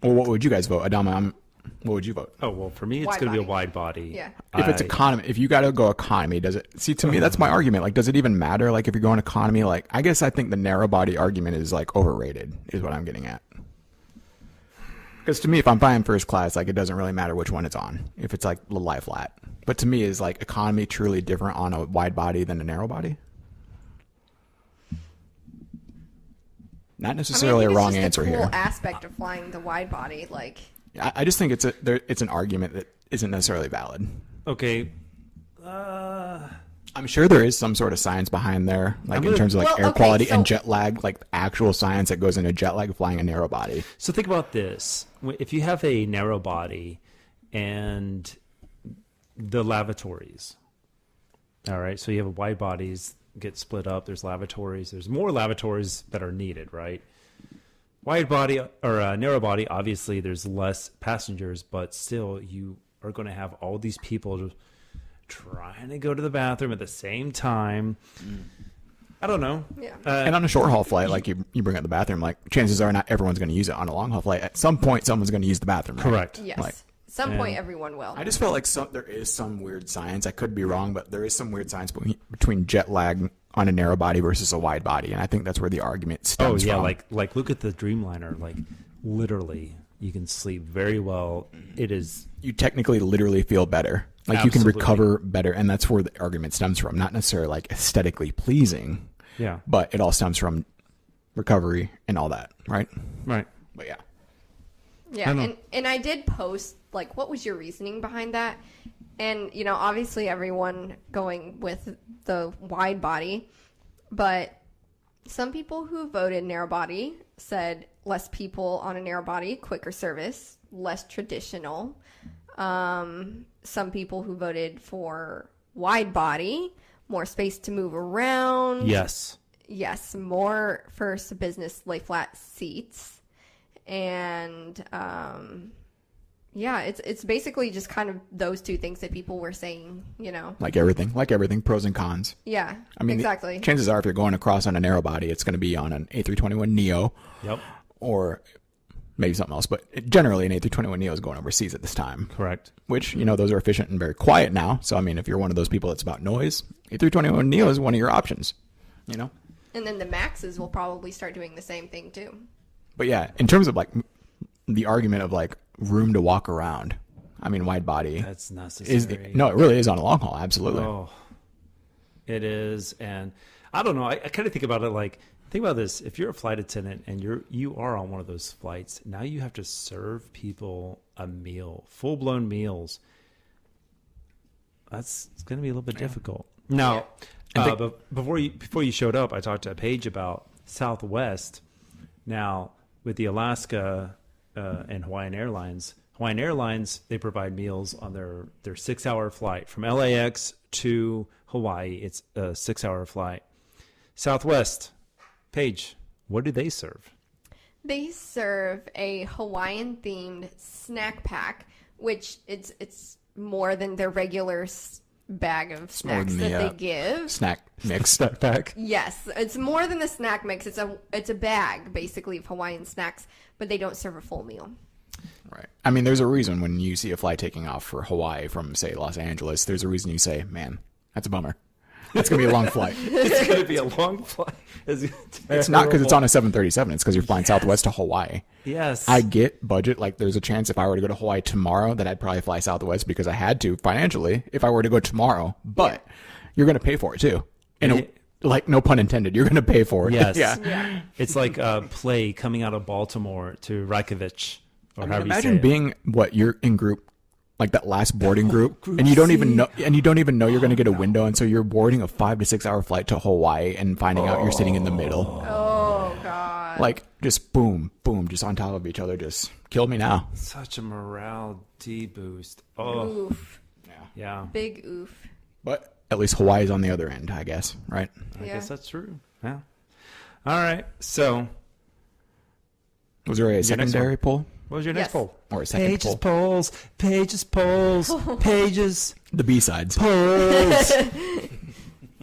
Well, what would you guys vote? Adama, what would you vote? oh well, for me, it's Wide going to be a body. wide body. Yeah. If it's economy, if you got to go economy, does it? See, to me, that's my argument. Like, does it even matter? Like, if you're going economy, like, I guess I think the narrow body argument is like overrated, is what I'm getting at. Because to me, if I'm flying first class, like, it doesn't really matter which one it's on. If it's like the lie flat, but to me, is like economy truly different on a wide body than a narrow body? Not necessarily I mean, a I wrong think it's answer just a cool here. aspect of flying the wide body, like. I just think it's an argument that isn't necessarily valid. Okay. I'm sure there is some sort of science behind there, like in terms of like Well, air okay, quality and so- jet lag, like actual science that goes into jet lag flying a narrow body. So think about this. If you have a narrow body and the lavatories, all right, so you have wide bodies get split up. There's lavatories. There's more lavatories that are needed, right? Wide body or a narrow body, obviously there's less passengers, but still you are going to have all these people trying to go to the bathroom at the same time. I don't know. Yeah. And on a short haul flight, like you bring up the bathroom, like chances are not everyone's going to use it. On a long haul flight, at some point, someone's going to use the bathroom. Right? Correct. Yes. Like- Some point, everyone will. I just felt like there is some weird science. I could be wrong, but there is some weird science between jet lag on a narrow body versus a wide body, and I think that's where the argument stems Oh yeah, from. like look at the Dreamliner. Like literally, you can sleep very well. It is You technically literally feel better. Like you can Absolutely. recover better, and that's where the argument stems from. Not necessarily like aesthetically pleasing, yeah, but it all stems from recovery and all that, right? right. But yeah. Yeah, I know. and I did post, like, what was your reasoning behind that? And, obviously everyone going with the wide body, but some people who voted narrow body said less people on a narrow body, quicker service, less traditional. Some people who voted for wide body, more space to move around. Yes. Yes, more first business lay flat seats. And yeah, it's basically just kind of those two things that people were saying, Like everything, pros and cons. Yeah, I mean, exactly. Chances are, if you're going across on a narrow body, it's going to be on an A321neo Yep. or maybe something else. But generally, an A321neo is going overseas at this time. Correct. Which, those are efficient and very quiet now. So, I mean, if you're one of those people that's about noise, A321neo is one of your options, And then the Maxes will probably start doing the same thing too. But yeah, in terms of like the argument of like room to walk around, I mean, wide body That's necessary. no, it really is on a long haul. Absolutely. Oh, it is, and I don't know. I kind of think about it like, think about this: if you're a flight attendant and you are on one of those flights, now you have to serve people a meal, full blown meals. It's going to be a little bit difficult. Now, but before you showed up, I talked to Paige about Southwest. Now, with the Alaska and Hawaiian Airlines, they provide meals on their 6-hour flight from LAX to Hawaii. It's a 6-hour flight. Southwest, Paige, what do they serve? They serve a Hawaiian themed snack pack, which it's more than their regular bag of snacks than the, that they give. Snack mix. Snack pack. Yes, it's more than the snack mix. It's a bag basically of Hawaiian snacks, but they don't serve a full meal. Right. I mean, there's a reason when you see a flight taking off for Hawaii from, say, Los Angeles, there's a reason you say, man, that's a bummer. That's going to be a long flight. It's going to be a long flight. It's not because it's on a 737. It's because you're flying Southwest to Hawaii. Yes. I get budget. Like, there's a chance if I were to go to Hawaii tomorrow that I'd probably fly Southwest because I had to financially if I were to go tomorrow. But you're going to pay for it, too. And like no pun intended, you're going to pay for it. Yes. Yeah. It's like a play coming out of Baltimore to Reykjavik, or I mean, however you say imagine it. being you're in group, like that last boarding group, and you don't even know, you're going to get a window, and so you're boarding a 5 to 6 hour flight to Hawaii and finding out you're sitting in the middle. Oh God. Like just boom, boom, just on top of each other. Just kill me now. Such a morale boost. Oh, Oof. yeah. Big oof. But at least Hawaii's on the other end, I guess, right? I Yeah. guess that's true. Yeah. All right. So, Was there a next secondary poll what was your next Yes. poll? or a second Pages poll? polls. Pages polls. Pages The B-sides. polls.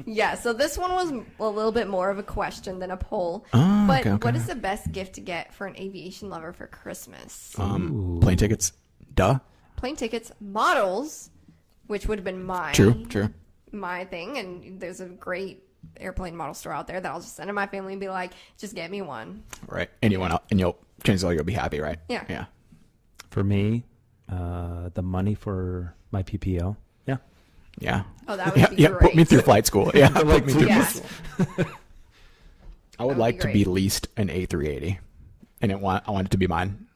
Yeah, so this one was a little bit more of a question than a poll. Oh, But okay. what is the best gift to get for an aviation lover for Christmas? Plane tickets. Duh. Plane tickets, models, which would have been True. my thing. And there's a great airplane model store out there that I'll just send to my family and be like, just get me one. Right. Anyone else, and chances are you'll be happy, right? Yeah. Yeah. For me, the money for my PPO. Yeah. Yeah. Oh, that would be yeah. great. Put me through flight school. Yeah. Like Put me through Yeah. flight school. I would That would like be to be great. leased an A380, and I want it to be mine.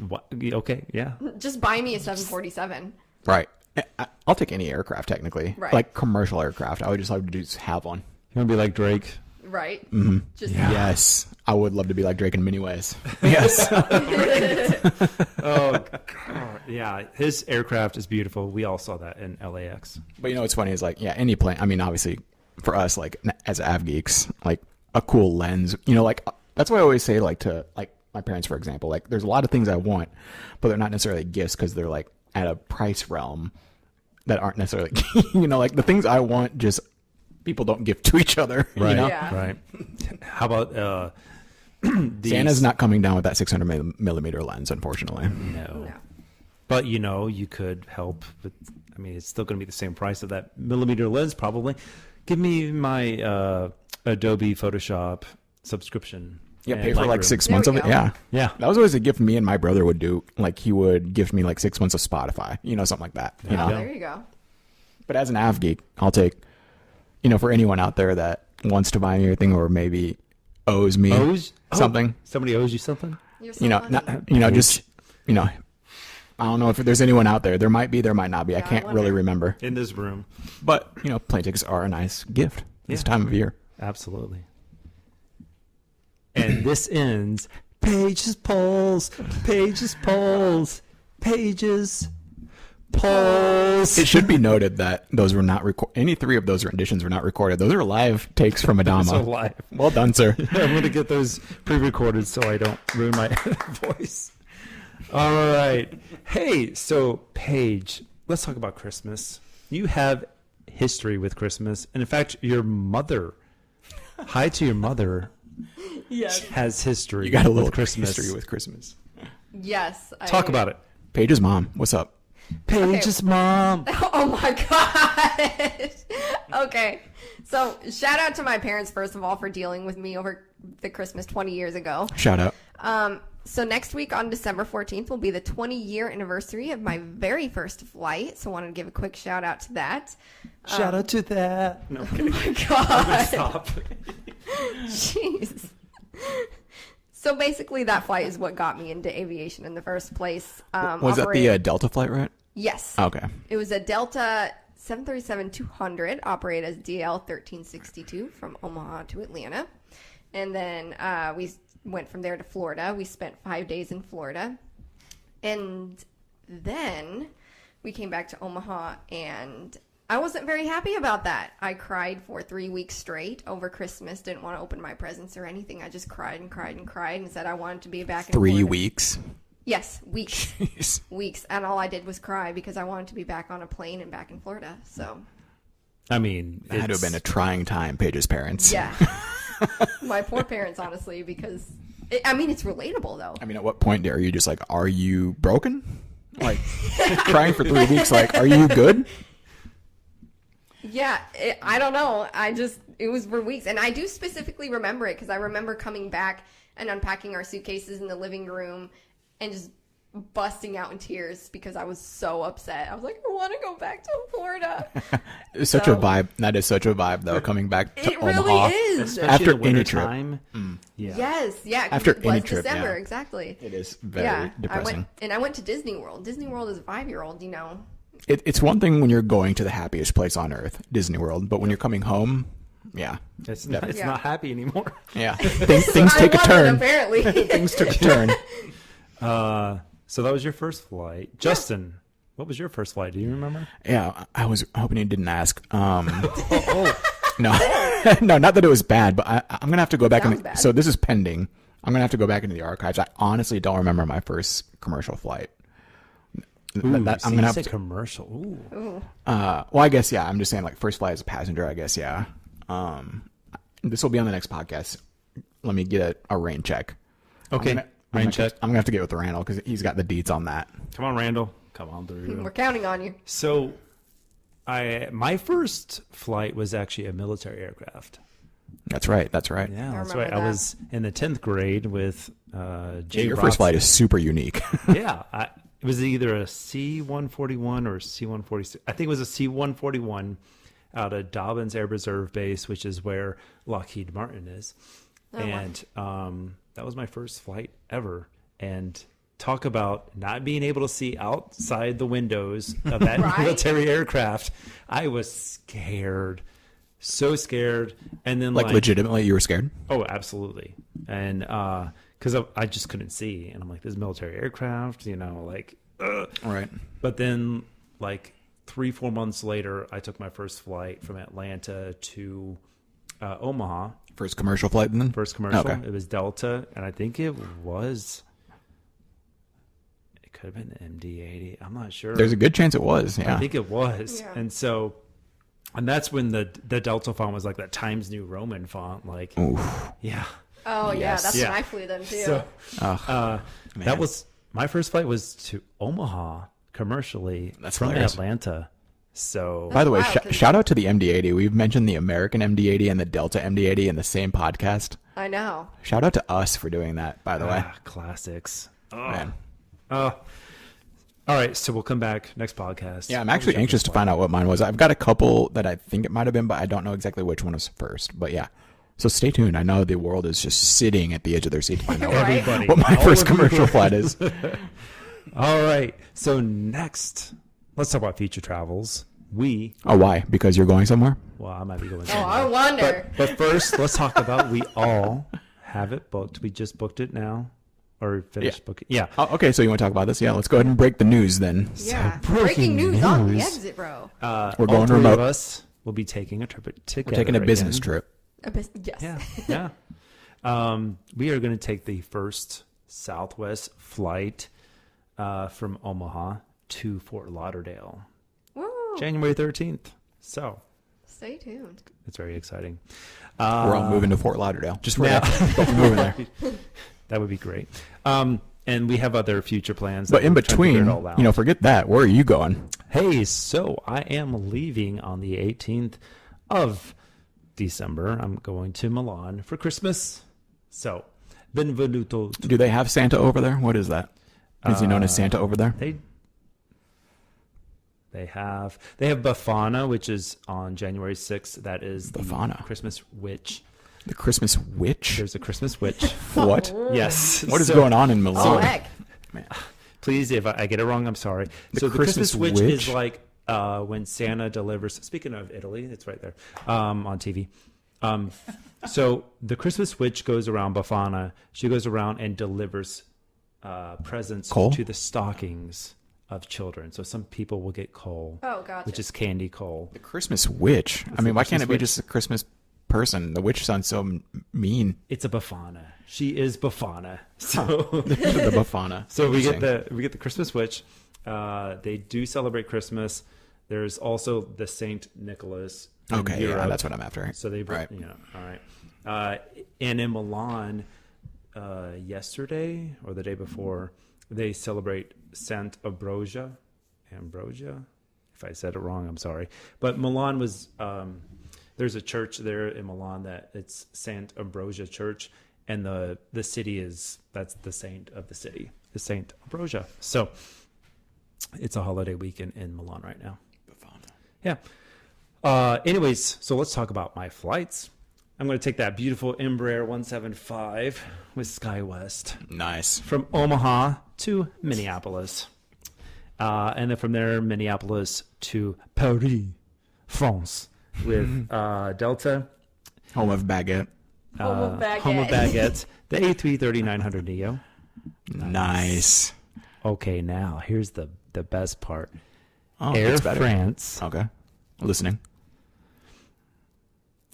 What? Okay. Yeah. Just buy me a 747. Right. I'll take any aircraft technically, Right. like commercial aircraft. I would just love to just have one. You want to be like Drake? Right? Mm-hmm. Just Yes, I would love to be like Drake in many ways. Yes. Oh, God. Yeah. His aircraft is beautiful. We all saw that in LAX. But you know what's funny is like, yeah, any plane. I mean, obviously, for us, like as av geeks, like a cool lens. You know, like that's why I always say, like to like my parents, for example. Like, there's a lot of things I want, but they're not necessarily gifts because they're like at a price realm that aren't necessarily, you know, like the things I want just people don't give to each other. Right. You know? Yeah. Right. How about Santa's not coming down with that 600 millimeter lens, unfortunately. No. No. But you could help with. I mean, it's still going to be the same price of that millimeter lens, probably. Give me my Adobe Photoshop subscription. Yeah, and pay for like Lightroom. 6 There months we of it. go. Yeah. Yeah. That was always a gift me and my brother would do. Like, he would gift me like 6 months of Spotify, you know, something like that. You Oh, know? there you go. But as an av geek, I'll take, you know, for anyone out there that wants to buy me anything or maybe owes me something, Somebody owes you something? You're so you know, funny. not, you know, just, you know, I don't know if there's anyone out there. There might be, there might not be. I Yeah, I can't wonder. really remember. In this room. But, you know, plane tickets are a nice gift this Yeah. time of year. Absolutely. And this ends Pages polls. Pages polls. Pages polls. It should be noted that those were not any three of those renditions were not recorded. Those are live takes from Adama. So live. Well done, sir. I'm going to get those pre-recorded so I don't ruin my voice. All right. Hey, so Paige, let's talk about Christmas. You have history with Christmas. And in fact, your mother, hi to your mother, Yes. has history You got a little with Christmas. history with Christmas. Yes. Talk about it. Paige's mom, what's up? Paige's mom. Oh my gosh. Okay. So shout out to my parents, first of all, for dealing with me over the Christmas 20 years ago. Shout out. So next week on December 14th will be the 20-year anniversary of my very first flight. So I wanted to give a quick shout out to that. Shout out to that. No, I'm kidding. Oh my God. Stop. Jeez. So basically that flight is what got me into aviation in the first place. Was that the Delta flight, right? Yes. Okay. It was a Delta 737-200 operated as DL-1362 from Omaha to Atlanta. And then we went from there to Florida. We spent 5 days in Florida. And then we came back to Omaha, and I wasn't very happy about that. I cried for 3 weeks straight over Christmas. Didn't want to open my presents or anything. I just cried and cried and cried and said I wanted to be back in 3 Florida. weeks. Yes, weeks. Jeez. Weeks. And all I did was cry because I wanted to be back on a plane and back in Florida. So, I mean, That had to have been a trying time, Paige's parents. yeah. My poor parents, honestly, because, it's relatable, though. I mean, at what point are you just like, are you broken? Like, crying for 3 weeks, like, are you good? Yeah, I don't know. It was for weeks. And I do specifically remember it because I remember coming back and unpacking our suitcases in the living room and just busting out in tears because I was so upset. I was like, I want to go back to Florida. It's such a vibe. That is such a vibe, though, coming back to It Omaha. really is. Especially After in the any winter trip. time. Yeah. Yes, yeah. 'cause After it was any trip, December, yeah. exactly. It is very depressing. I went to Disney World. Disney World is a 5-year-old, It's one thing when you're going to the happiest place on earth, Disney World, but when you're coming home, yeah. It's not happy anymore. Yeah. Things take a turn. Apparently. Things took a turn. So that was your first flight. Justin, what was your first flight? Do you remember? Yeah, I was hoping you didn't ask. No, no, not that it was bad, but I'm gonna have to go back. Bad. So this is pending. I'm gonna have to go back into the archives. I honestly don't remember my first commercial flight. Ooh, I'm gonna have to. commercial. Ooh. Well, I guess yeah. I'm just saying like first flight as a passenger. I guess yeah. This will be on the next podcast. Let me get a rain check. Okay, rain check. I'm gonna have to get with Randall because he's got the deets on that. Come on, Randall. Come on through. We're counting on you. So, my first flight was actually a military aircraft. That's right. That's right. Yeah, I that's remember right. I that. was in the 10th grade with Jay. Your first flight is super unique. Yeah, it was either a C-141 or C-146. I think it was a C-141 out of Dobbins Air Reserve Base, which is where Lockheed Martin is. Oh, wow. And that was my first flight ever. And talk about not being able to see outside the windows of that Right? military aircraft. I was scared. So scared. And then Like legitimately, you were scared? Oh, absolutely. And because I just couldn't see. And I'm like, this is military aircraft, like, ugh. Right. But then, like, 3-4 months later, I took my first flight from Atlanta to Omaha. First commercial flight then? First commercial. Okay. It was Delta. And I think it could have been MD-80. I'm not sure. There's a good chance it was. Yeah. I think it was. Yeah. And that's when the Delta font was like that Times New Roman font. Like, Oof. yeah. Oh, yeah. Yes. That's Yeah. when I flew them, too. So Man. that was my first flight was to Omaha commercially. That's from hilarious. Atlanta. So By the way, Wow, 'cause- shout out to the MD-80. We've mentioned the American MD-80 and the Delta MD-80 in the same podcast. I know. Shout out to us for doing that, by the way. classics. Oh. Man. All right, so we'll come back next podcast. Yeah, I'm actually anxious to find out what mine was. I've got a couple that I think it might have been, but I don't know exactly which one was first. But yeah. So stay tuned. I know the world is just sitting at the edge of their seat to find out Right. Everybody, what my all first of you. commercial flight is. All right, so next, let's talk about future travels. Oh, why? Because you're going somewhere? Well, I might be going. Oh, somewhere. I wonder. But first, let's talk about we all have it booked. We just booked it now, or finished booking. Yeah. Oh, okay, so you want to talk about this? Yeah, let's go ahead and break the news then. Yeah. breaking Breaking news on the news. exit row. We're all going three remote. of us will be taking a trip together. We're taking a business again. trip. Yes. Yeah. We are going to take the first Southwest flight from Omaha to Fort Lauderdale, Woo. January 13th. So Stay tuned. it's very exciting. We're all moving to Fort Lauderdale. Just right now- after. We're moving there. That would be great. And we have other future plans. But that in we're trying to figure between, it all out. forget that. Where are you going? Hey, so I am leaving on the 18th of December. I'm going to Milan for Christmas. So, benvenuto. Do they have Santa over there? What is that? Is he known as Santa over there? They have Befana, which is on January 6th. That is the Befana. Christmas witch. The Christmas witch? There's a Christmas witch. What? Yes. What is So- going on in Oh, Milan? heck. Please, if I get it wrong, I'm sorry. The The Christmas Christmas witch witch? is like when Santa delivers. Speaking of Italy, it's right there on TV. So the Christmas witch goes around Befana. She goes around and delivers presents Coal? to the stockings of children. So some people will get coal, Oh, gotcha. which is candy coal. The Christmas witch? I mean, why can't Christmas it be witch. just a Christmas person? The witch sounds so mean. It's a Befana. She is Befana. So The Befana. So we get Interesting. the Christmas witch. They do celebrate Christmas. There's also the Saint Nicholas. In Okay, yeah, Europe. that's what I'm after. So they, Right. all right. And in Milan, yesterday or the day before, they celebrate Sant Ambrosia. If I said it wrong, I'm sorry. But Milan was there's a church there in Milan that it's Sant Ambrosia Church, and the city that's the saint of the city. Saint Ambrosia. So it's a holiday weekend in Milan right now. Yeah. Anyways, so let's talk about my flights. I'm going to take that beautiful Embraer 175 with SkyWest Nice. from Omaha to Minneapolis. And then from there, Minneapolis to Paris, France with Delta. Home of baguette. Home of baguette. Home of baguettes. The A330-900 Neo. Nice. Okay, now here's the best part. Oh, Air that's better. France, Okay. Listening.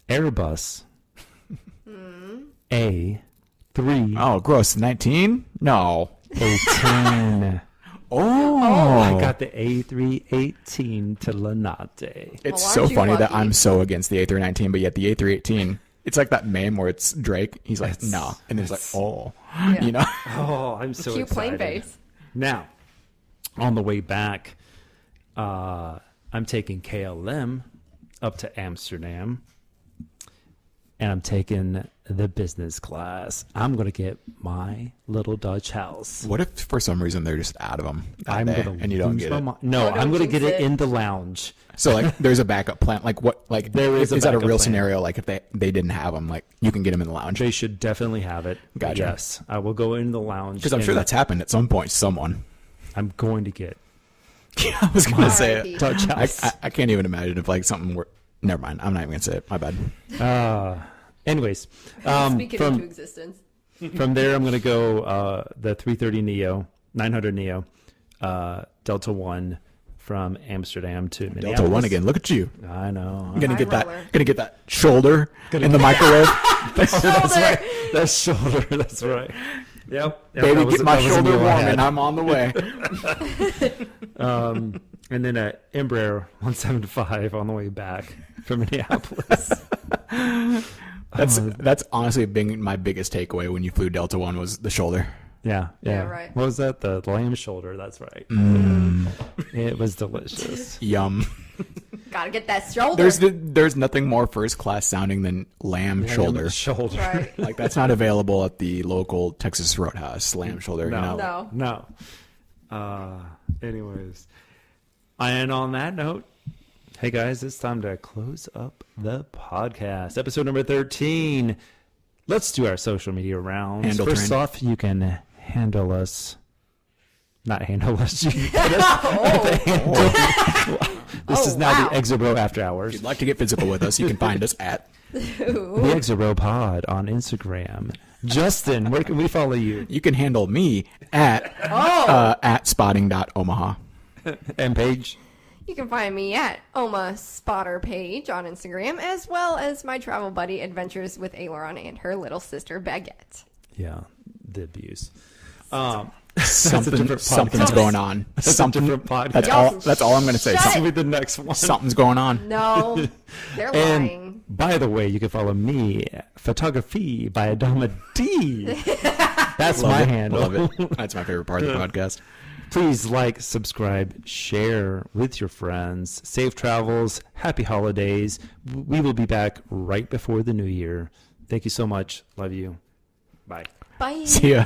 Airbus, A318. Oh, gross. 19? No. Oh. I got the A318 to Linate. It's Well, so aren't you funny that lucky? I'm so against the A319, but yet the A318, it's like that meme where it's Drake. He's like, It's- no. And it's like, oh. Yeah. You know? Oh, I'm so Cute excited. plane face. Now, on the way back, I'm taking KLM up to Amsterdam, and I'm taking the business class. I'm going to get my little Dutch house. What if for some reason they're just out of them I'm day going to and you don't get it? No, don't I'm going to jinx get it it. in the lounge. So like there's a backup plan. Like what? Like There is a that a backup real plan. scenario? Like if they didn't have them, like you can get them in the lounge. They should definitely have it. Gotcha. Yes, I will go in the lounge. Because I'm sure and that's happened at some point. to Someone. I'm going to get Yeah, I was gonna say R.I.P. it. Dutch house. I can't even imagine if like something were. Never mind. I'm not even gonna say it. My bad. Anyways, Speak it into from existence. from there, I'm going to go the 330 Neo, 900 Neo, Delta One from Amsterdam to Minneapolis. Delta One again. Look at you. I know. I'm gonna High get that. roller. Gonna get that shoulder in the microwave. That's Shoulder. right. That's shoulder. That's right. Yep. Baby, that was- get my that was in shoulder your warm, head. and I'm on the way. And then an Embraer 175 on the way back from Minneapolis. That's honestly been my biggest takeaway when you flew Delta One was the shoulder. Yeah. Yeah, right. What was that? The lamb shoulder. That's right. It was delicious. Yum. Gotta get that shoulder. There's nothing more first class sounding than lamb shoulder. Shoulder. Right. Like that's not available at the local Texas Roadhouse. Lamb shoulder. No. You know? No. No. Anyways. And on that note, hey guys, it's time to close up the podcast. Episode number 13. Let's do our social media rounds. Handle First train. off, you can handle us. Not handle us. You can This is now wow. the Exobro After If Hours. you'd like to get physical with us, you can find us at The Exobro Pod on Instagram. Justin, where can we follow you? you can handle me at spotting.omaha. And Paige? You can find me at Oma Spotter Page on Instagram, as well as my travel buddy adventures with Aileron and her little sister Baguette. Yeah, the abuse. Something's podcast. going on. That's a Something. different podcast. That's all I'm going to say. Shut This it. will be the next one. Something's going on. No, they're And lying. by the way, you can follow me, Photography by Adama D. That's my handle. Love it. That's my favorite part of the podcast. Please like, subscribe, share with your friends. Safe travels. Happy holidays. We will be back right before the new year. Thank you so much. Love you. Bye. Bye. See ya.